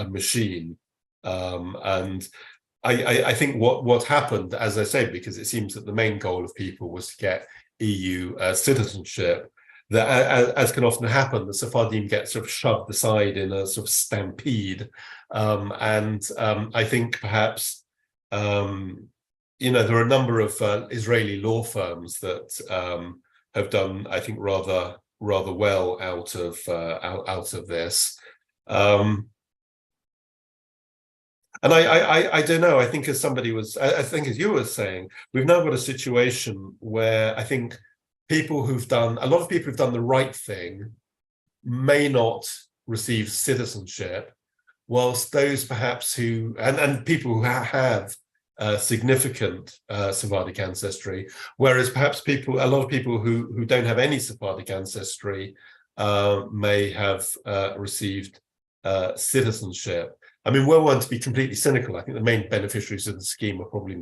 machine. And I think what happened, as I say, because it seems that the main goal of people was to get EU citizenship, that as can often happen, the Sephardim get sort of shoved aside in a sort of stampede. I think perhaps, you know, there are a number of Israeli law firms that have done, I think, rather well out of this. And I don't know, I think as you were saying, we've now got a situation where I think a lot of people who've done the right thing may not receive citizenship, whilst those perhaps who, and people who have significant Sephardic ancestry, whereas perhaps a lot of people who don't have any Sephardic ancestry may have received citizenship. I mean, we're one to be completely cynical. I think the main beneficiaries of the scheme are probably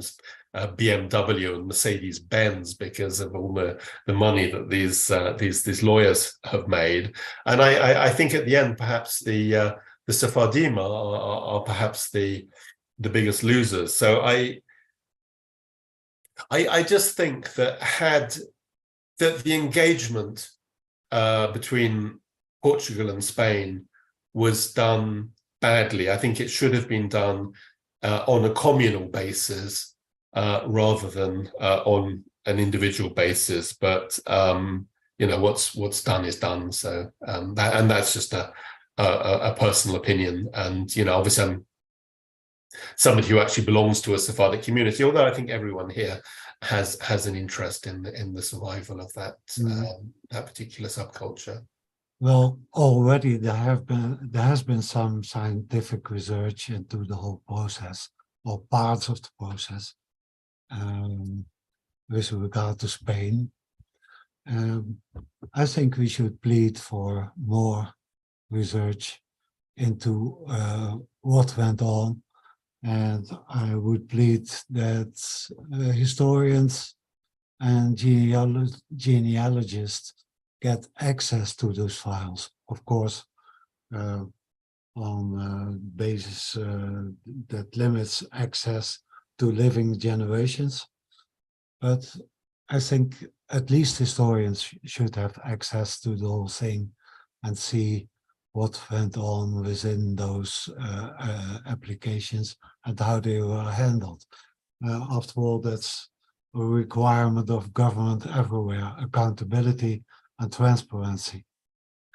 BMW and Mercedes-Benz, because of all the money that these lawyers have made. And I think at the end, perhaps the Sephardim are perhaps the biggest losers. So I just think that the engagement between Portugal and Spain was done badly. I think it should have been done on a communal basis rather than on an individual basis. But what's done is done. So that's just a personal opinion. And obviously I'm somebody who actually belongs to a Sephardic community, although I think everyone here has an interest in the survival of that that particular subculture. Well, already there has been some scientific research into the whole process, or parts of the process, with regard to Spain. I think we should plead for more research into what went on, and I would plead that historians and genealogists get access to those files, of course, on basis that limits access to living generations. But I think at least historians should have access to the whole thing and see what went on within those applications and how they were handled. After all, that's a requirement of government everywhere, accountability and transparency.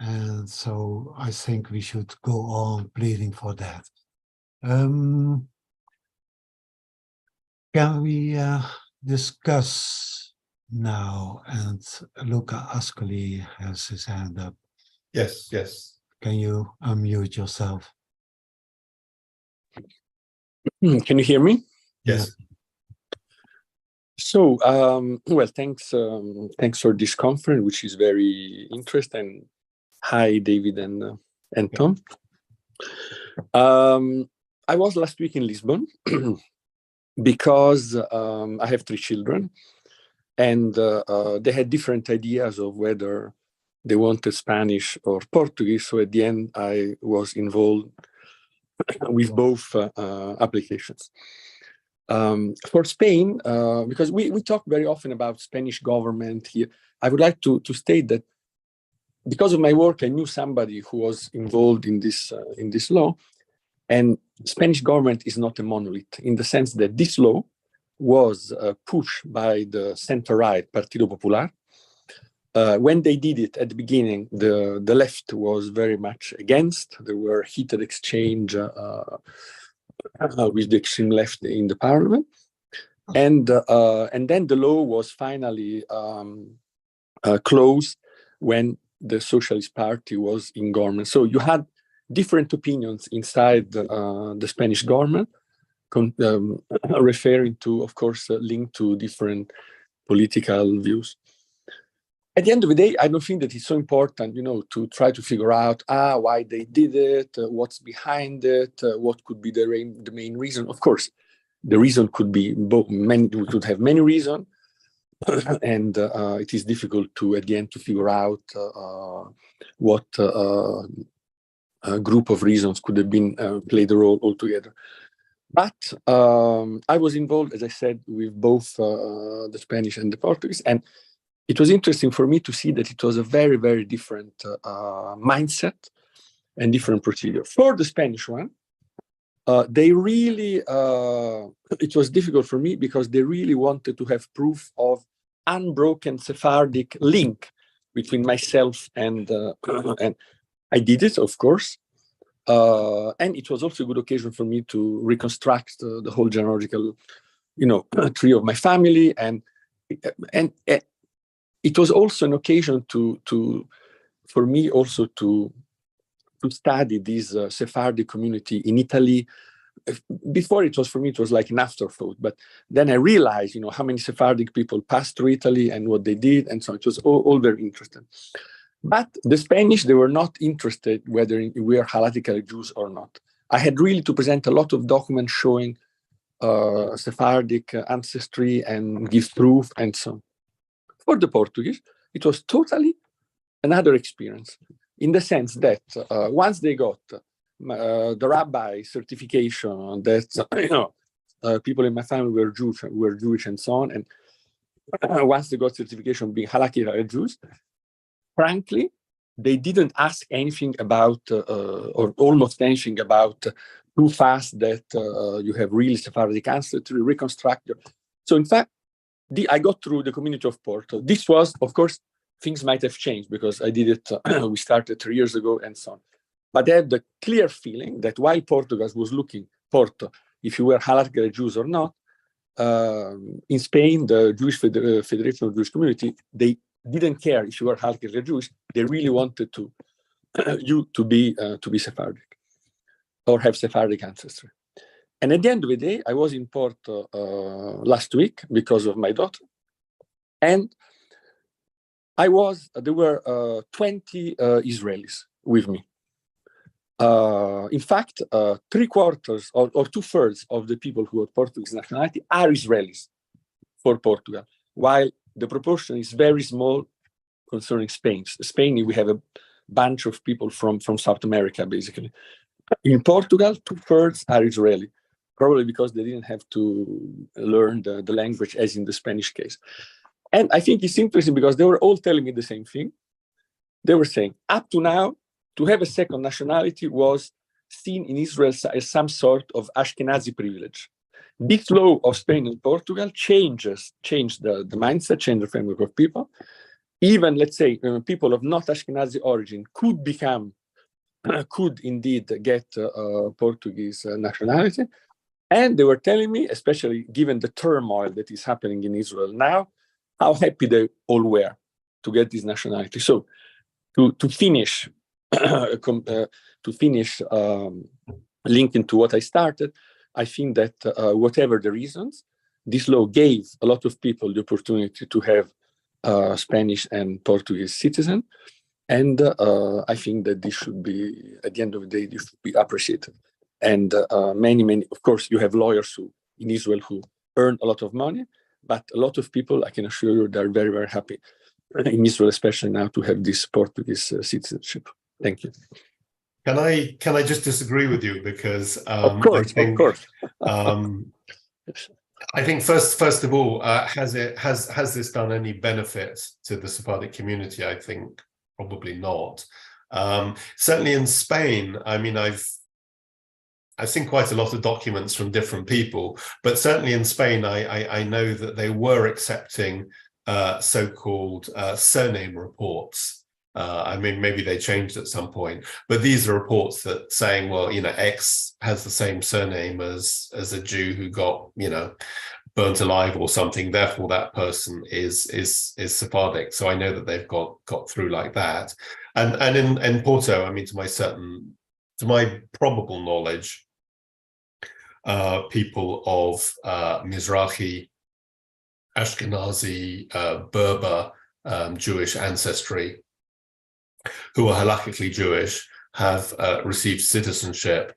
And so I think we should go on pleading for that. Can we discuss now? And Luca Ascoli has his hand up. Yes. Can you unmute yourself? Can you hear me? Yes. So, well, thanks for this conference, which is very interesting. Hi, David and Tom. I was last week in Lisbon because I have 3 children, and they had different ideas of whether they wanted Spanish or Portuguese. So at the end, I was involved with both applications. For Spain, because we talk very often about Spanish government here, I would like to state that because of my work, I knew somebody who was involved in this law, and Spanish government is not a monolith in the sense that this law was pushed by the center-right Partido Popular. When they did it at the beginning, the left was very much against. There were heated exchange with the extreme left in the parliament, and then the law was finally closed when the Socialist Party was in government. So you had different opinions inside the Spanish government, referring to, of course, linked to different political views. At the end of the day, I don't think that it's so important, to try to figure out why they did it, what's behind it, what could be the main reason. Of course, the reason could be we could have many reasons, and it is difficult at the end to figure out what a group of reasons could have been played a role altogether. But I was involved, as I said, with both the Spanish and the Portuguese, and it was interesting for me to see that it was a very, very different mindset and different procedure. For the Spanish one, they really, it was difficult for me because they really wanted to have proof of unbroken Sephardic link between myself and I did it, of course. And it was also a good occasion for me to reconstruct the whole genealogical, tree of my family, and it was also an occasion for me also to study this Sephardic community in Italy. Before it was like an afterthought, but then I realized, how many Sephardic people passed through Italy and what they did, and so it was all very interesting. But the Spanish, they were not interested whether we are halakhically Jews or not. I had really to present a lot of documents showing Sephardic ancestry and give proof and so on. For the Portuguese, it was totally another experience, in the sense that once they got the rabbi certification that people in my family were Jewish and so on, and once they got certification being halakhically Jews, frankly, they didn't ask anything about, or almost anything about too fast that you have really Sephardic ancestry, reconstruct. So in fact, I got through the community of Porto. This was, of course, things might have changed because I did it, we started 3 years ago and so on. But I had the clear feeling that while Portugal was looking, Porto, if you were hierarchical Jews or not, in Spain, the Jewish Federation of Jewish Community, they didn't care if you were hierarchical Jewish. They really wanted to you to be Sephardic or have Sephardic ancestry. And at the end of the day, I was in Porto last week because of my daughter, and there were 20 Israelis with me. In fact, 3/4 or 2/3 of the people who have Portuguese nationality are Israelis for Portugal, while the proportion is very small concerning Spain. Spain, we have a bunch of people from South America, basically. In Portugal, 2/3 are Israeli, probably because they didn't have to learn the language as in the Spanish case. And I think it's interesting because they were all telling me the same thing. They were saying, up to now, to have a second nationality was seen in Israel as some sort of Ashkenazi privilege. This law of Spain and Portugal changed the mindset, changed the framework of people. Even, let's say, people of not Ashkenazi origin could indeed get Portuguese nationality. And they were telling me, especially given the turmoil that is happening in Israel now, how happy they all were to get this nationality. So to finish, linking to what I started, I think that whatever the reasons, this law gave a lot of people the opportunity to have Spanish and Portuguese citizen. And I think that this should be, at the end of the day, this should be appreciated. And many, of course, you have lawyers in Israel who earn a lot of money, but a lot of people, I can assure you, they're very, very happy in Israel, especially now, to have this Portuguese citizenship. Thank you. Can I just disagree with you because of course. I think first of all, has this done any benefit to the Sephardic community? I think probably not. Certainly in Spain, I mean, I've seen quite a lot of documents from different people, but certainly in Spain, I know that they were accepting so-called surname reports. I mean, maybe they changed at some point, but these are reports that saying, well, X has the same surname as a Jew who got, burnt alive or something. Therefore, that person is Sephardic. So I know that they've got through like that. And in Porto, I mean, to my probable knowledge, people of Mizrahi, Ashkenazi, Berber, Jewish ancestry, who are halakhically Jewish, have received citizenship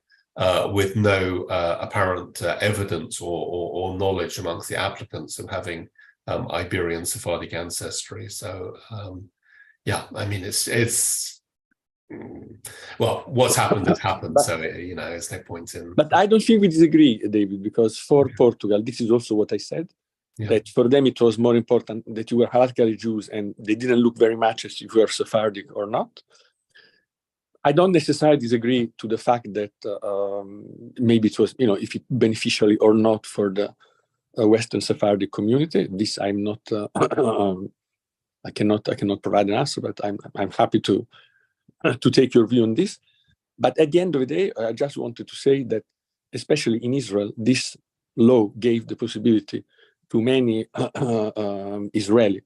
with no apparent evidence or knowledge amongst the applicants of having Iberian Sephardic ancestry. So, yeah, I mean, it's well, what's happened has happened. So, there's no point in. But I don't think we disagree, David, because for Portugal, this is also what I said. Yeah. That for them it was more important that you were hierarchically Jews and they didn't look very much as if you were Sephardic or not. I don't necessarily disagrey to the fact that maybe it was, if it beneficially or not for the Western Sephardic community. This I'm not. I cannot provide an answer, but I'm happy to take your view on this. But at the end of the day, I just wanted to say that, especially in Israel, this law gave the possibility to many Israeli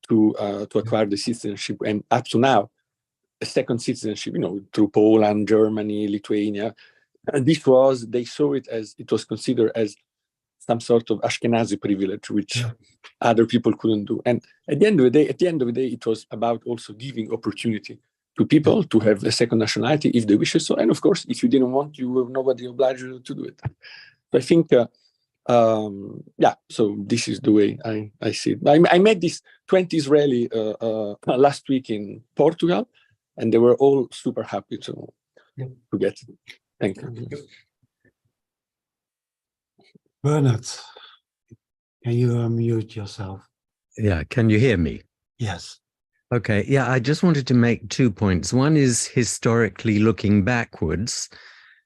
to acquire the citizenship, and up to now, a second citizenship, through Poland, Germany, Lithuania. And they saw it as, it was considered as some sort of Ashkenazi privilege, which other people couldn't do. And at the end of the day, it was about also giving opportunity to people to have a second nationality if they wish so. And of course, if you didn't want, nobody obliged you to do it. So I think, so this is the way I see it. I met these 20 Israeli last week in Portugal, and they were all super happy to get it. Thank you. Bernard, can you unmute yourself? Yeah, can you hear me? Yes. Okay, yeah, I just wanted to make 2 points. One is historically looking backwards.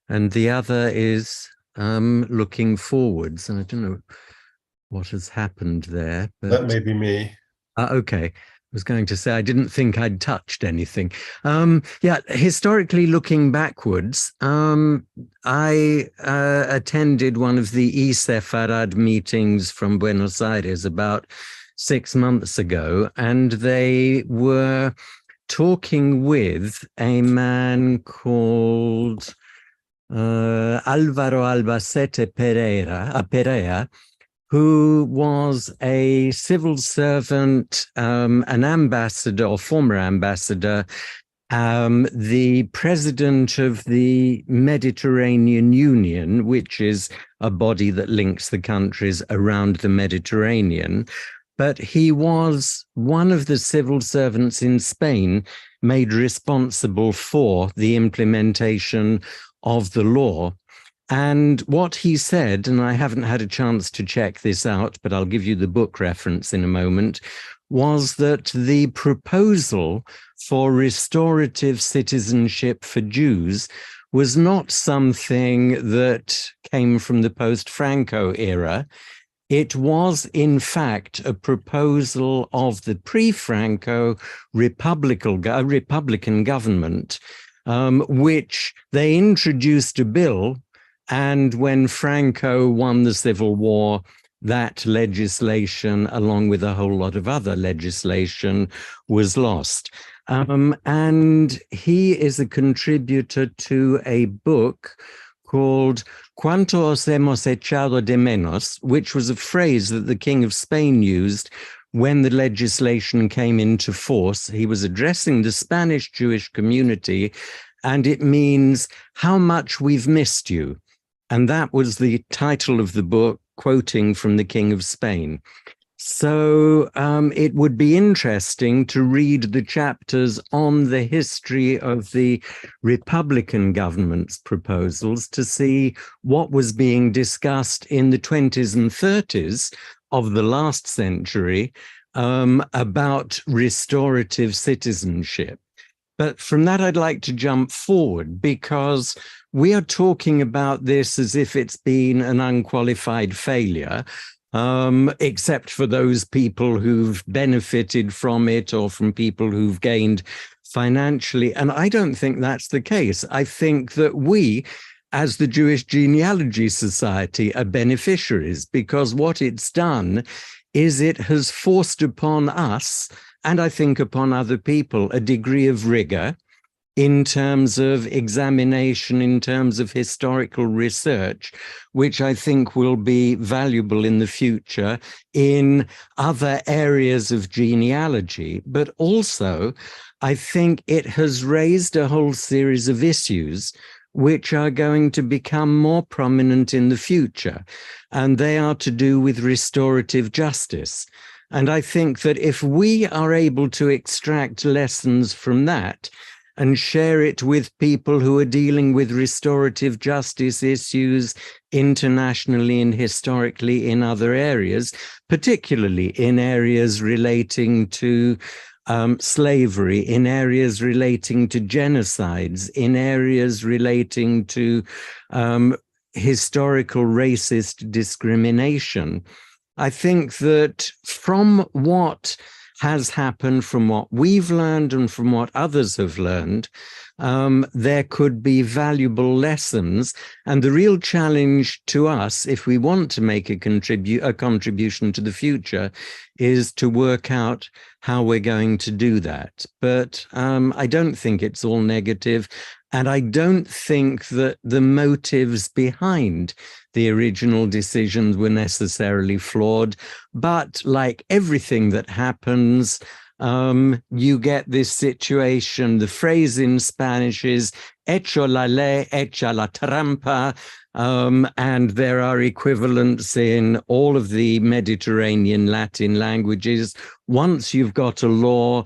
and the other is looking forwards. And I don't know what has happened there, but That may be me. okay. I was going to say I didn't think I'd touched anything. Yeah, historically looking backwards, I attended one of the Sepharad meetings from Buenos Aires about 6 months ago, and they were talking with a man called Álvaro Albacete Pereira, who was a civil servant, an ambassador or former ambassador, the president of the Mediterranean Union, which is a body that links the countries around the Mediterranean. But he was one of the civil servants in Spain made responsible for the implementation of the law. And what he said, and I haven't had a chance to check this out, but I'll give you the book reference in a moment, was that the proposal for restorative citizenship for Jews was not something that came from the post-Franco era. It was, in fact, a proposal of the pre-Franco Republican government, which they introduced a bill. And when Franco won the Civil War, that legislation, along with a whole lot of other legislation, was lost. And he is a contributor to a book called Cuánto os hemos echado de menos, which was a phrase that the King of Spain used when the legislation came into force. He was addressing the Spanish Jewish community, and it means how much we've missed you. And that was the title of the book, quoting from the King of Spain. So it would be interesting to read the chapters on the history of the Republican government's proposals to see what was being discussed in the 20s and 30s of the last century about restorative citizenship. But from that, I'd like to jump forward, because we are talking about this as if it's been an unqualified failure, except for those people who've benefited from it or from people who've gained financially. And I don't think that's the case. I think that we, as the Jewish Genealogy Society, are beneficiaries, because what it's done is it has forced upon us, and I think upon other people, a degree of rigor in terms of examination, in terms of historical research, which I think will be valuable in the future in other areas of genealogy. But also, I think it has raised a whole series of issues which are going to become more prominent in the future, and they are to do with restorative justice. And I think that if we are able to extract lessons from that and share it with people who are dealing with restorative justice issues internationally and historically in other areas, particularly in areas relating to slavery, in areas relating to genocides, in areas relating to historical racist discrimination, I think that from what has happened, from what we've learned and from what others have learned, there could be valuable lessons. And the real challenge to us, if we want to make a contribution to the future, is to work out how we're going to do that. But I don't think it's all negative. And I don't think that the motives behind the original decisions were necessarily flawed. But like everything that happens, you get this situation. The phrase in Spanish is hecho la ley, hecha la trampa, and there are equivalents in all of the Mediterranean Latin languages. Once you've got a law,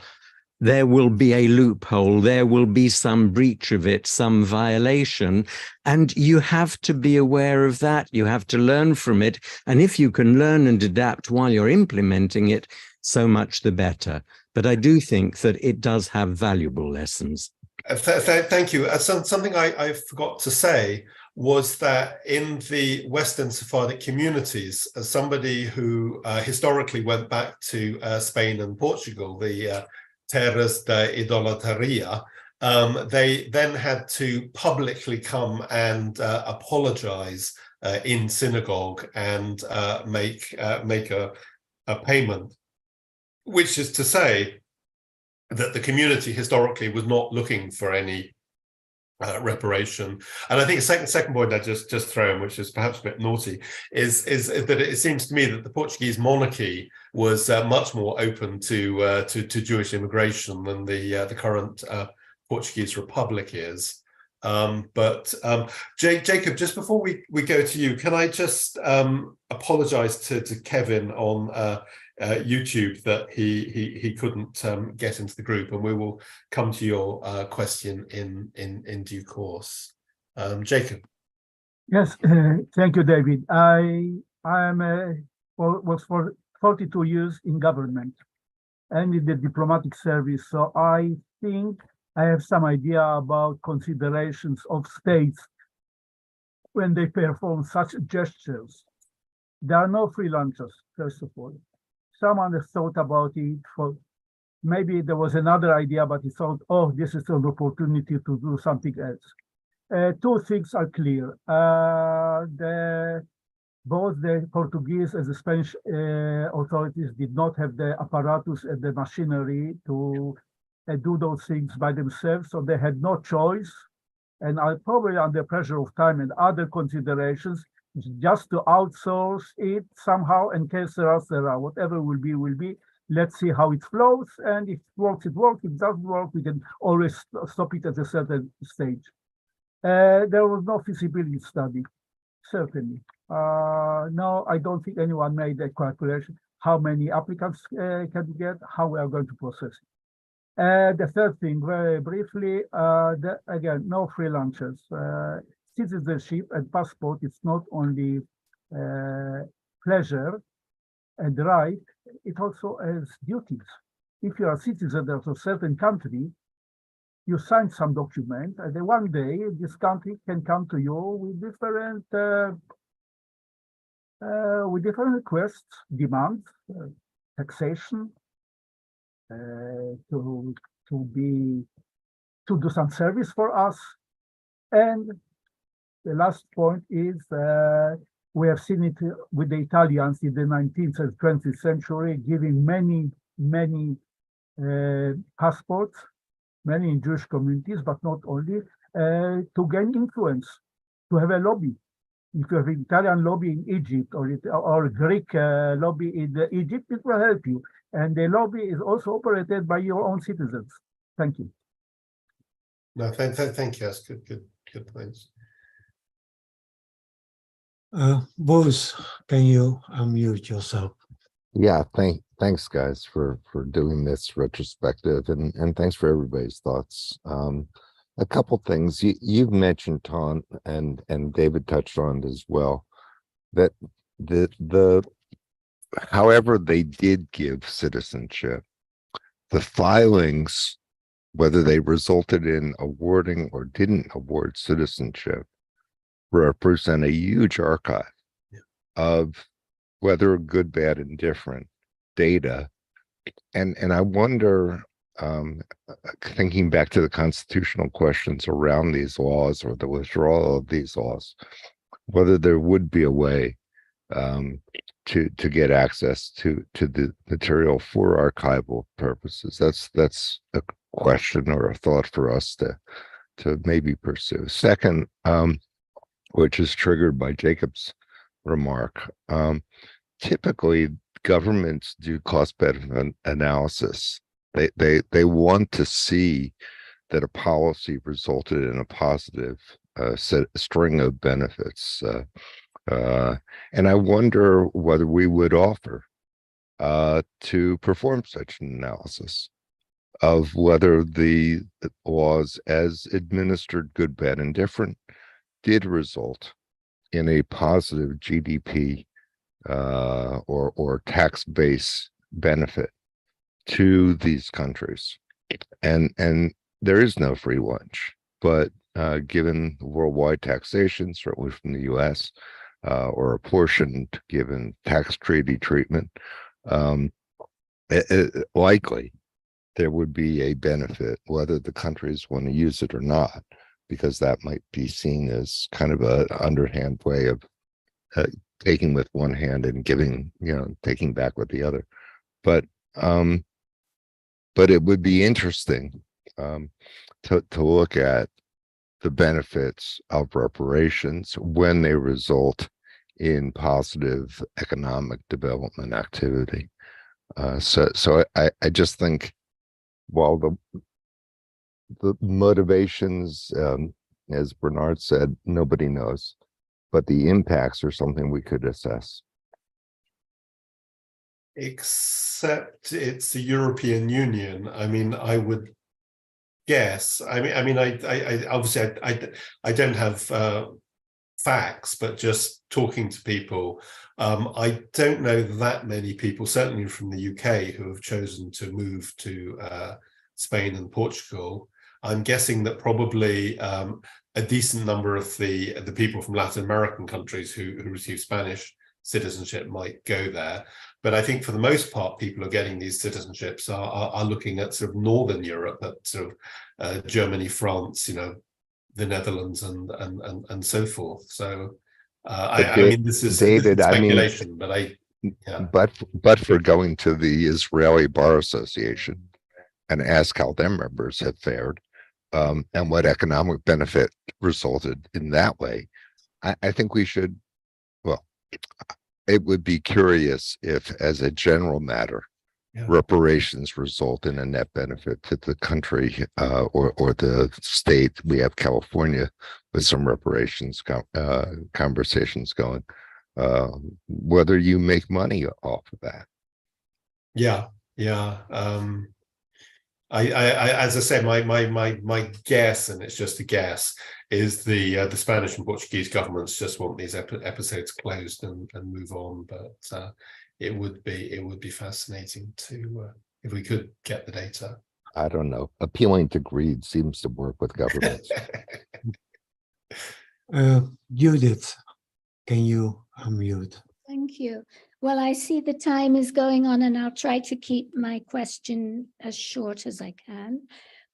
there will be a loophole, there will be some breach of it, some violation, and you have to be aware of that. You have to learn from it, and if you can learn and adapt while you're implementing it, so much the better. But I do think that it does have valuable lessons. Thank you. Something I forgot to say was that in the Western Sephardic communities, as somebody who historically went back to Spain and Portugal, the terras de idolatría, they then had to publicly come and apologize in synagogue and make a payment, which is to say that the community historically was not looking for any reparation. And I think a second point I just throw in, which is perhaps a bit naughty, is that it seems to me that the Portuguese monarchy was much more open to Jewish immigration than the current Portuguese Republic is. Jacob, just before we go to you, can I just apologize to Kevin on YouTube that he couldn't get into the group, and we will come to your question in due course. Jacob. Yes, thank you, David. I was for 42 years in government and in the diplomatic service, so I think I have some idea about considerations of states when they perform such gestures. There are no free lunches, first of all. Someone has thought about it for, maybe there was another idea, but he thought, oh, this is an opportunity to do something else. Two things are clear. Both the Portuguese and the Spanish authorities did not have the apparatus and the machinery to do those things by themselves, so they had no choice, and are probably under pressure of time and other considerations, just to outsource it somehow, and cancel whatever will be. Let's see how it flows, and if it works, it works. If it doesn't work, we can always stop it at a certain stage. There was no feasibility study, certainly. No, I don't think anyone made a calculation how many applicants can we get, how we are going to process it. The third thing, very briefly, again, no free lunches. Citizenship and passport is not only pleasure and right, it also has duties. If you are a citizen of a certain country, you sign some document, and then one day this country can come to you with different requests, demands, taxation, to do some service for us. And the last point is we have seen it with the Italians in the 19th and 20th century, giving many passports, many in Jewish communities, but not only, to gain influence, to have a lobby. If you have an Italian lobby in Egypt or Greek lobby in Egypt, it will help you. And the lobby is also operated by your own citizens. Thank you. No, thank you. That's good points. Bruce, can you unmute yourself? Yeah, thanks guys for doing this retrospective, and thanks for everybody's thoughts. A couple things you've mentioned, Tom, and David touched on it as well, that the however they did give citizenship, the filings, whether they resulted in awarding or didn't award citizenship, represent a huge archive of whether good, bad, indifferent data. And I wonder, thinking back to the constitutional questions around these laws or the withdrawal of these laws, whether there would be a way to get access to the material for archival purposes. That's a question or a thought for us to maybe pursue. Second, which is triggered by Jacob's remark, typically governments do cost-benefit analysis. They want to see that a policy resulted in a positive string of benefits. And I wonder whether we would offer to perform such an analysis of whether the laws as administered, good, bad, and indifferent, did result in a positive GDP or tax base benefit to these countries. And there is no free lunch, but given worldwide taxation, certainly from the US, or apportioned given tax treaty treatment, likely there would be a benefit, whether the countries want to use it or not, because that might be seen as kind of an underhand way of taking with one hand and giving, taking back with the other. But it would be interesting to look at the benefits of reparations when they result in positive economic development activity. So I just think, while the motivations, as Bernard said, nobody knows, but the impacts are something we could assess. Except it's the European Union. I mean, I would guess. I obviously I don't have facts, but just talking to people, I don't know that many people, certainly from the UK, who have chosen to move to Spain and Portugal. I'm guessing that probably a decent number of the people from Latin American countries who receive Spanish citizenship might go there. But I think for the most part, people are getting these citizenships are looking at sort of Northern Europe, at sort of Germany, France, the Netherlands, and so forth. So I mean, this is David, speculation, but for going to the Israeli Bar Association and ask how their members have fared, and what economic benefit resulted in that way, I think we should. Well, it would be curious if, as a general matter, reparations result in a net benefit to the country or the state. We have California with some reparations conversations going, whether you make money off of that. I as I say, my guess, and it's just a guess, is the Spanish and Portuguese governments just want these episodes closed and move on. But it would be fascinating to if we could get the data. I don't know. Appealing to greed seems to work with governments. Judith, can you unmute? Thank you. Well, I see the time is going on, and I'll try to keep my question as short as I can.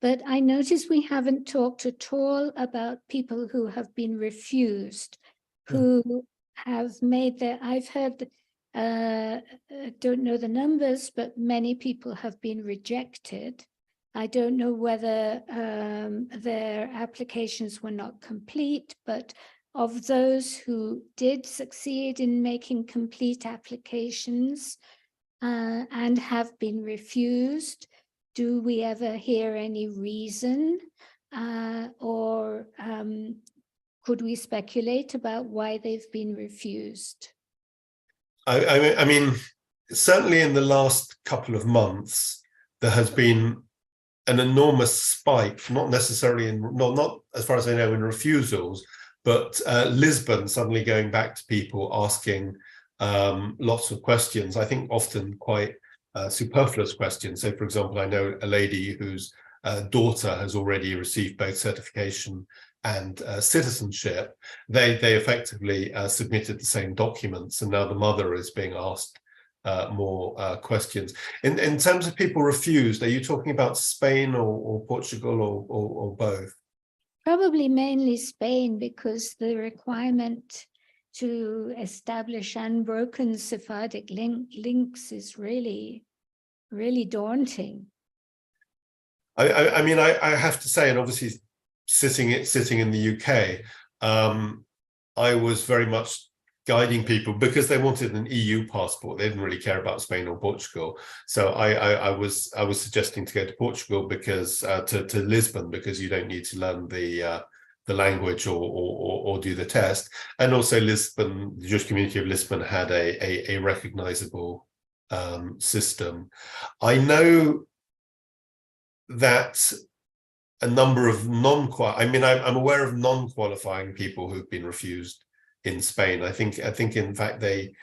But I notice we haven't talked at all about people who have been refused, who have made their, I've heard, don't know the numbers, but many people have been rejected. I don't know whether their applications were not complete, but of those who did succeed in making complete applications and have been refused, do we ever hear any reason, or could we speculate about why they've been refused? I mean, certainly in the last couple of months, there has been an enormous spike, not necessarily not as far as I know in refusals, but Lisbon suddenly going back to people asking lots of questions, I think often quite superfluous questions. So, for example, I know a lady whose daughter has already received both certification and citizenship. They effectively submitted the same documents, and now the mother is being asked more questions. In terms of people refused, are you talking about Spain or Portugal or both? Probably mainly Spain, because the requirement to establish unbroken Sephardic links is really, really daunting. I mean, I have to say, and obviously sitting in the UK, I was very much guiding people because they wanted an EU passport. They didn't really care about Spain or Portugal. So I was suggesting to go to Portugal because to Lisbon, because you don't need to learn the language or do the test. And also Lisbon, the Jewish community of Lisbon had a recognizable system. I know that a number of I'm aware of non-qualifying people who've been refused in Spain. I think in fact they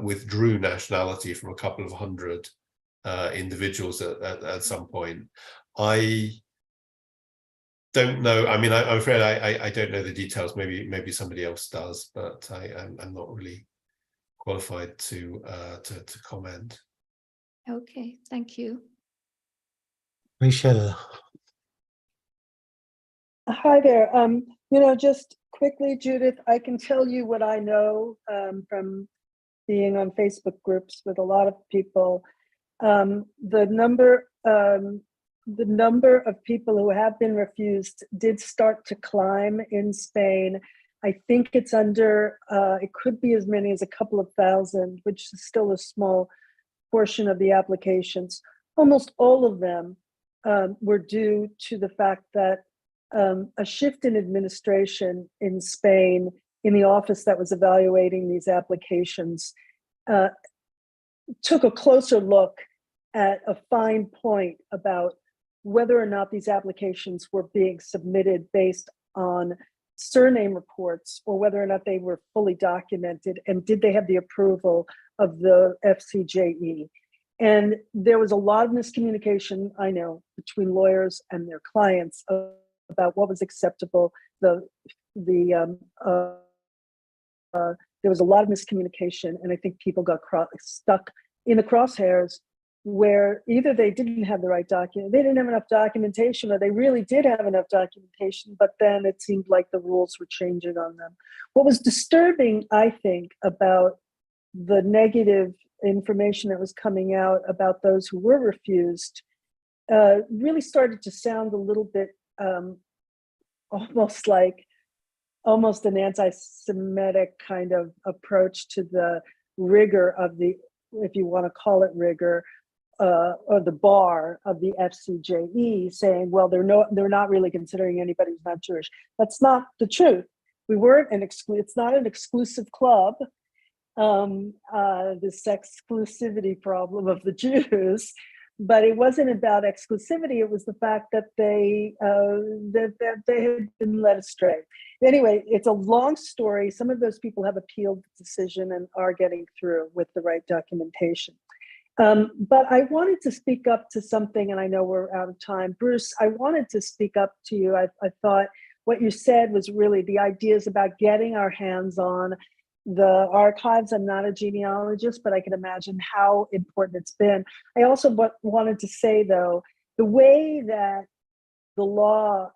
withdrew nationality from a couple of hundred individuals at some point. I don't know. I mean, I'm afraid I don't know the details. Maybe somebody else does, but I'm not really qualified to comment. Okay, thank you. Michelle. Hi there. Just quickly, Judith, I can tell you what I know from being on Facebook groups with a lot of people. The number of people who have been refused did start to climb in Spain. I think it's under, it could be as many as a couple of thousand, which is still a small portion of the applications. Almost all of them were due to the fact that a shift in administration in Spain, in the office that was evaluating these applications, took a closer look at a fine point about whether or not these applications were being submitted based on surname reports or whether or not they were fully documented, and did they have the approval of the FCJE. And there was a lot of miscommunication, I know, between lawyers and their clients about what was acceptable. There was a lot of miscommunication, and I think people got stuck in the crosshairs where either they didn't have the right document, they didn't have enough documentation, or they really did have enough documentation, but then it seemed like the rules were changing on them. What was disturbing, I think, about the negative information that was coming out about those who were refused really started to sound a little bit almost an anti-Semitic kind of approach to the rigor of the, if you want to call it rigor, or the bar of the FCJE, saying, well, they're not really considering anybody who's not Jewish. That's not the truth. We weren't it's not an exclusive club. This exclusivity problem of the Jews, but it wasn't about exclusivity. It was the fact that they had been led astray. Anyway, it's a long story. Some of those people have appealed the decision and are getting through with the right documentation. But I wanted to speak up to something, and I know we're out of time. Bruce, I wanted to speak up to you. I thought what you said was really the ideas about getting our hands on the archives. I'm not a genealogist, but I can imagine how important it's been. I also wanted to say, though, the way that the law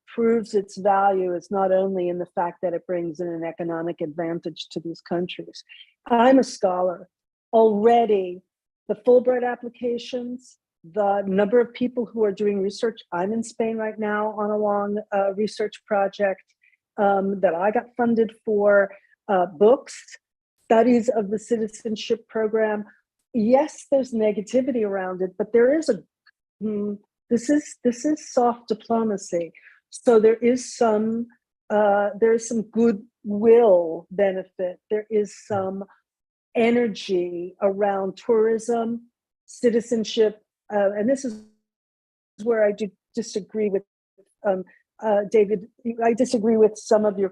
proves its value is not only in the fact that it brings in an economic advantage to these countries. I'm a scholar. Already, the Fulbright applications, the number of people who are doing research. I'm in Spain right now on a long research project that I got funded for. Books, studies of the citizenship program. Yes, there's negativity around it, but there is this is soft diplomacy. So there is some goodwill benefit. There is some energy around tourism, citizenship, and this is where I do disagree with David. I disagree with some of your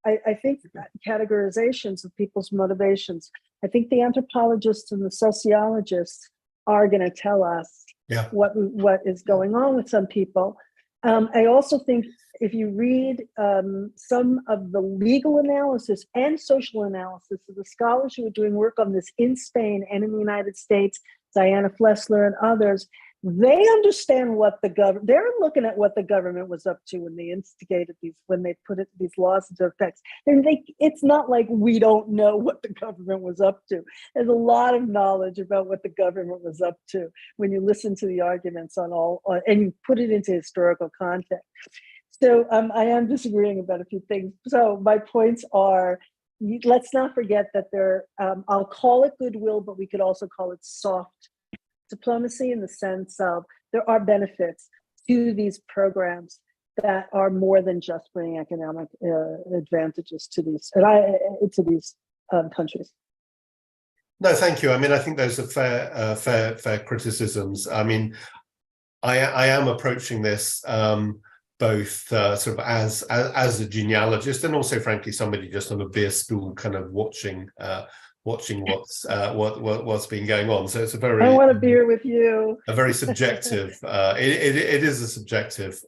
I think categorizations of people's motivations. I think the anthropologists and the sociologists are going to tell us what is going on with some people. I also think if you read some of the legal analysis and social analysis of the scholars who are doing work on this in Spain and in the United States, Diana Flessler and others, they understand what they're looking at what the government was up to when they instigated when they put these laws into effect. It's not like we don't know what the government was up to. There's a lot of knowledge about what the government was up to when you listen to the arguments and you put it into historical context. So I am disagreeing about a few things. So my points are, let's not forget that I'll call it goodwill, but we could also call it soft diplomacy, in the sense of there are benefits to these programs that are more than just bringing economic advantages to these countries. No, thank you. I mean, I think those are fair criticisms. I mean, I am approaching this both sort of as a genealogist, and also, frankly, somebody just on a beer stool, kind of watching what's been going on. So it's a very, I want a beer with you. A very subjective. It is a subjective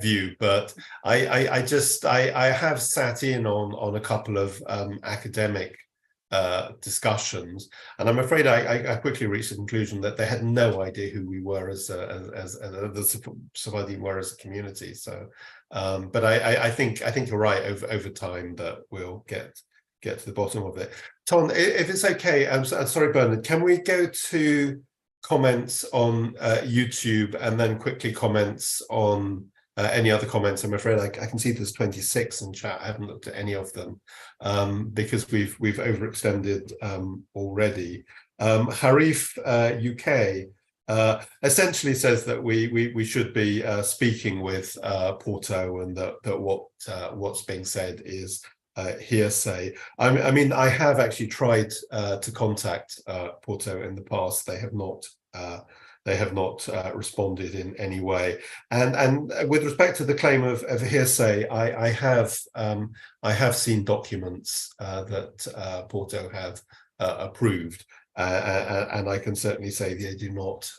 view, but I have sat in on a couple of academic discussions, and I'm afraid I quickly reached the conclusion that they had no idea who we were as the Sephardi were as a community. So, but I think you're right. Over time, that we'll get to the bottom of it. Tom, if it's okay, I'm sorry, Bernard, can we go to comments on YouTube and then quickly comments on any other comments? I'm afraid I can see there's 26 in chat. I haven't looked at any of them because we've overextended already. Harif UK essentially says that we should be speaking with Porto, and that what's being said is hearsay. I mean, I have actually tried to contact Porto in the past. They have not responded in any way. And with respect to the claim of hearsay, I have seen documents that Porto have approved, and I can certainly say they do not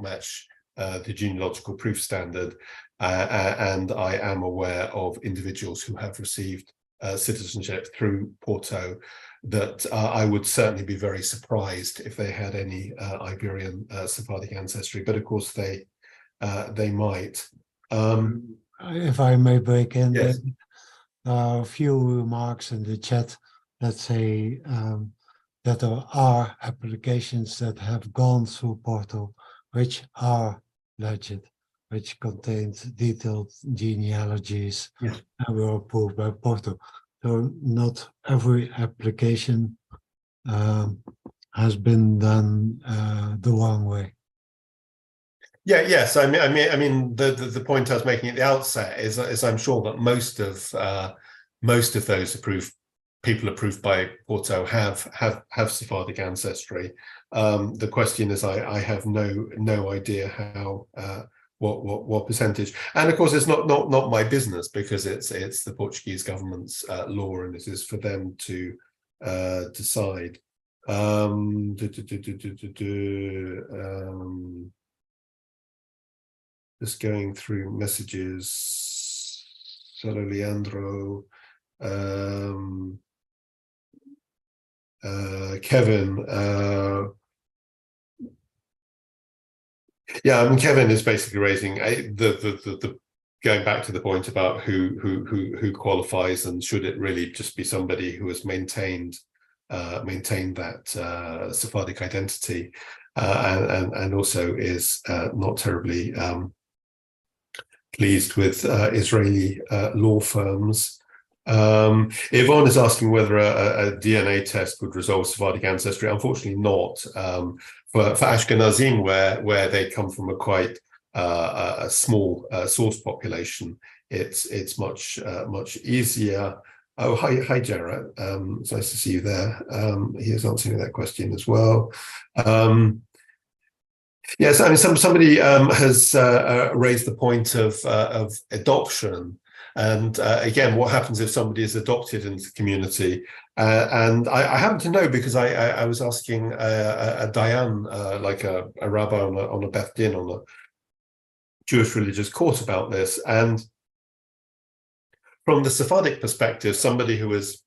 match the genealogical proof standard. And I am aware of individuals who have received citizenship through Porto that I would certainly be very surprised if they had any Iberian Sephardic ancestry, but of course they might. If I may break in, yes. There are a few remarks in the chat that say that there are applications that have gone through Porto which are legit, which contains detailed genealogies, yes, and were approved by Porto. So not every application has been done the wrong way. Yeah, yes. I mean, the point I was making at the outset is I'm sure that most of those people approved by Porto have Sephardic ancestry. The question is, I have no idea how. What percentage? And of course, it's not my business, because it's the Portuguese government's law, and it is for them to decide. Just going through messages. Solo Leandro, Kevin. Yeah, I mean, Kevin is basically raising the going back to the point about who qualifies, and should it really just be somebody who has maintained that Sephardic identity, and also is not terribly pleased with Israeli law firms. Yvonne is asking whether a DNA test would resolve Sephardic ancestry. Unfortunately not. For Ashkenazim, where they come from a quite a small source population, it's much easier. Oh, hi Jarrett. It's nice to see you there. He is answering that question as well. Yes, I mean, somebody has raised the point of adoption. And again, what happens if somebody is adopted into the community? And I happen to know, because I was asking a Dayan, like a rabbi on a Beth Din, on a Jewish religious court about this. And from the Sephardic perspective, somebody who has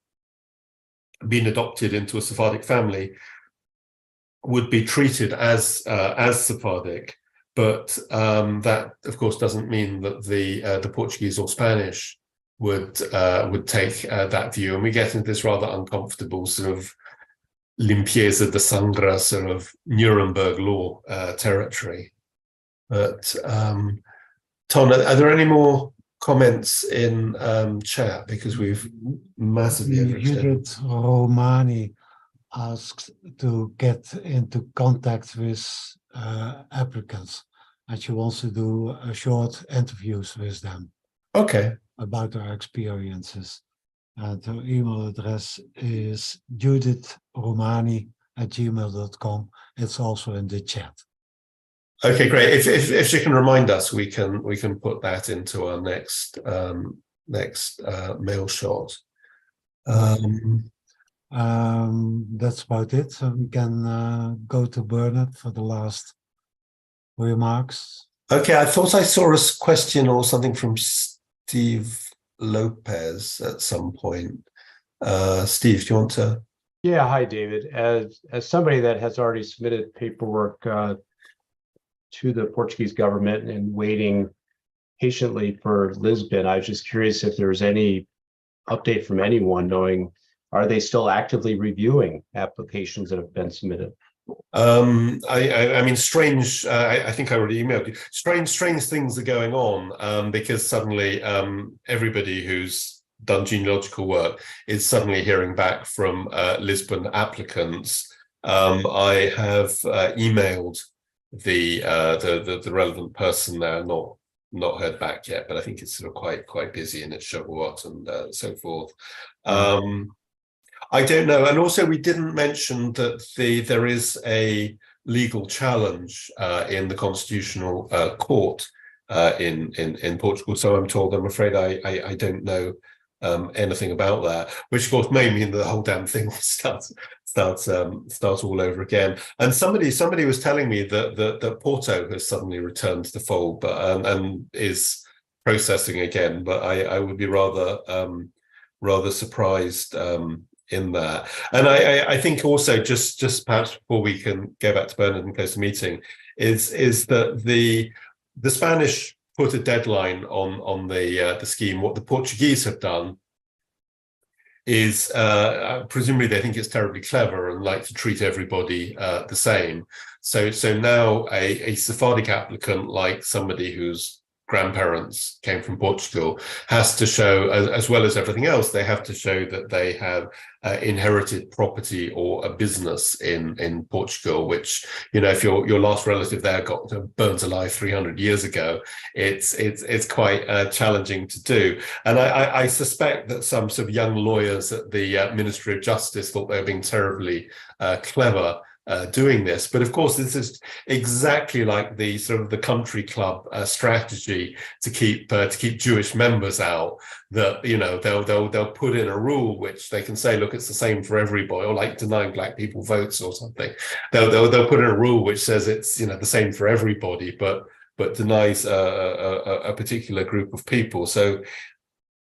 been adopted into a Sephardic family would be treated as Sephardic. But that, of course, doesn't mean that the Portuguese or Spanish would take that view, and we get into this rather uncomfortable sort of limpieza de sangre, sort of Nuremberg law territory. But Tom, are there any more comments in chat, because we've massively overextended? Judith Romani asks to get into contact with applicants, and she wants to do short interviews with them. Okay. About their experiences. And her email address is judithromani@gmail.com. It's also in the chat. Okay, great. If she can remind us, we can put that into our next mail shot. That's about it. So we can go to Bernard for the last remarks. Okay, I thought I saw a question or something from Steve Lopez at some point. Steve, do you want to? Yeah, hi, David. As somebody that has already submitted paperwork to the Portuguese government and waiting patiently for Lisbon, I was just curious if there's any update from anyone knowing, are they still actively reviewing applications that have been submitted? I mean, strange. I think I already emailed you. Strange things are going on because suddenly everybody who's done genealogical work is suddenly hearing back from Lisbon applicants. I have emailed the relevant person there, not heard back yet, but I think it's sort of quite busy and it's Shavuot and so forth. I don't know. And also we didn't mention that there is a legal challenge in the Constitutional Court in Portugal. So I'm told, I'm afraid I don't know anything about that, which of course may mean that the whole damn thing starts all over again. And somebody was telling me that Porto has suddenly returned to the fold, but and is processing again. But I would be rather surprised in that. And I think also just perhaps before we can go back to Bernard and close the meeting, is that the Spanish put a deadline on the scheme. What the Portuguese have done is presumably they think it's terribly clever and like to treat everybody the same. So now a Sephardic applicant, like somebody whose grandparents came from Portugal, has to show, as well as everything else, they have to show that they have inherited property or a business in Portugal, which, you know, if your last relative there got burnt alive 300 years ago, it's quite challenging to do. And I suspect that some sort of young lawyers at the Ministry of Justice thought they were being terribly clever doing this. But of course, this is exactly like the sort of the country club strategy to keep Jewish members out. That, you know, they'll put in a rule which they can say, look, it's the same for everybody, or like denying black people votes or something. They'll put in a rule which says it's, you know, the same for everybody, but denies a particular group of people. So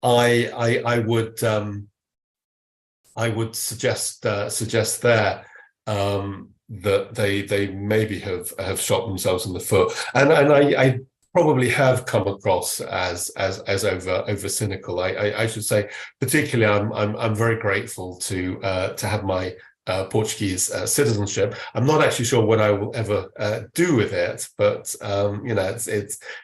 I would suggest there that they maybe have shot themselves in the foot, and I probably have come across as over cynical. I should say, particularly, I'm very grateful to have my Portuguese citizenship. I'm not actually sure what I will ever do with it, but you know,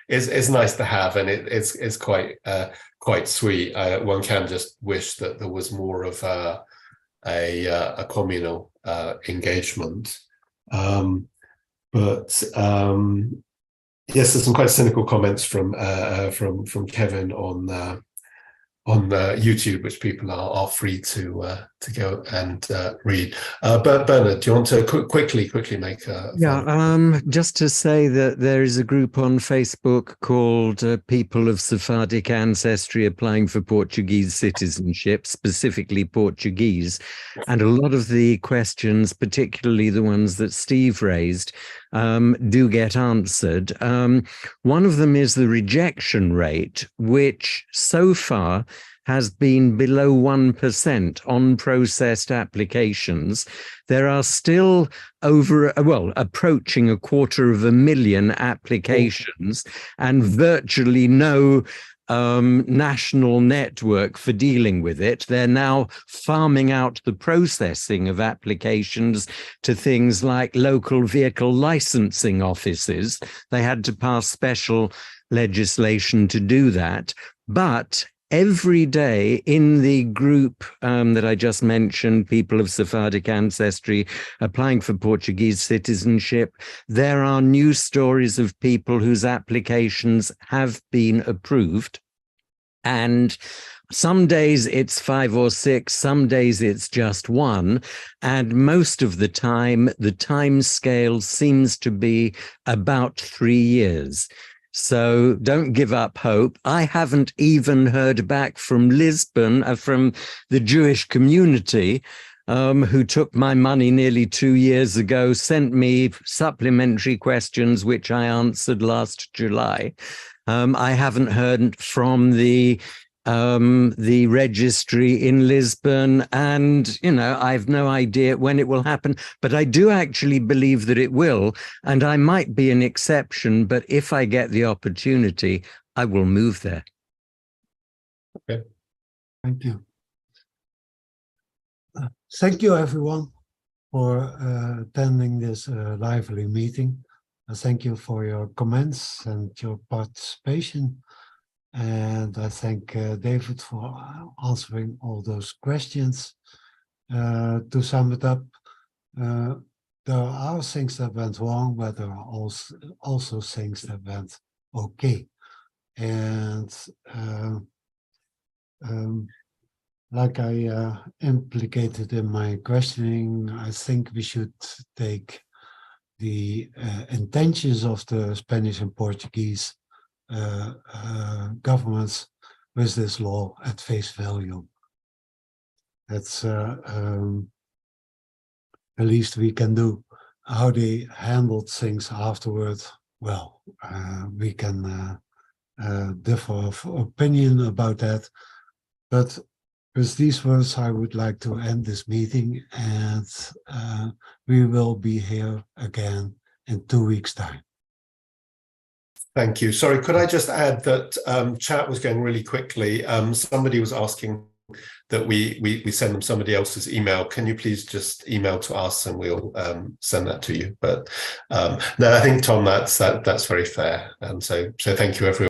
it's nice to have, and it's quite sweet. One can just wish that there was more of a communal engagement, but yes, there's some quite cynical comments from Kevin on YouTube, which people are free to go and read. But Bernard, do you want to quickly make a just to say that there is a group on Facebook called People of Sephardic Ancestry Applying for Portuguese Citizenship, specifically Portuguese, and a lot of the questions, particularly the ones that Steve raised, do get answered. One of them is the rejection rate, which so far has been below 1% on processed applications. There are still approaching 250,000 applications and virtually no national network for dealing with it. They're now farming out the processing of applications to things like local vehicle licensing offices. They had to pass special legislation to do that. But every day in the group that I just mentioned, People of Sephardic Ancestry Applying for Portuguese Citizenship, there are news stories of people whose applications have been approved. And some days it's 5 or 6, some days it's just 1. And most of the time scale seems to be about 3 years. So don't give up hope. I haven't even heard back from Lisbon, from the Jewish community, who took my money nearly 2 years ago, sent me supplementary questions, which I answered last July. I haven't heard from the registry in Lisbon, and I've no idea when it will happen, but I do actually believe that it will, and I might be an exception, but if I get the opportunity, I will move there. Okay. Thank you. Thank you, everyone, for attending this lively meeting. Thank you for your comments and your participation. And I thank David for answering all those questions. To sum it up, there are things that went wrong, but there are also things that went okay. And like I implicated in my questioning, I think we should take the intentions of the Spanish and Portuguese governments with this law at face value. That's the least we can do. How they handled things afterward, well, we can differ of opinion about that. But with these words, I would like to end this meeting, and we will be here again in 2 weeks' time. Thank you. Sorry, could I just add that chat was going really quickly. Somebody was asking that we send them somebody else's email. Can you please just email to us and we'll send that to you? But no, I think, Tom, that's very fair. And so thank you, everyone.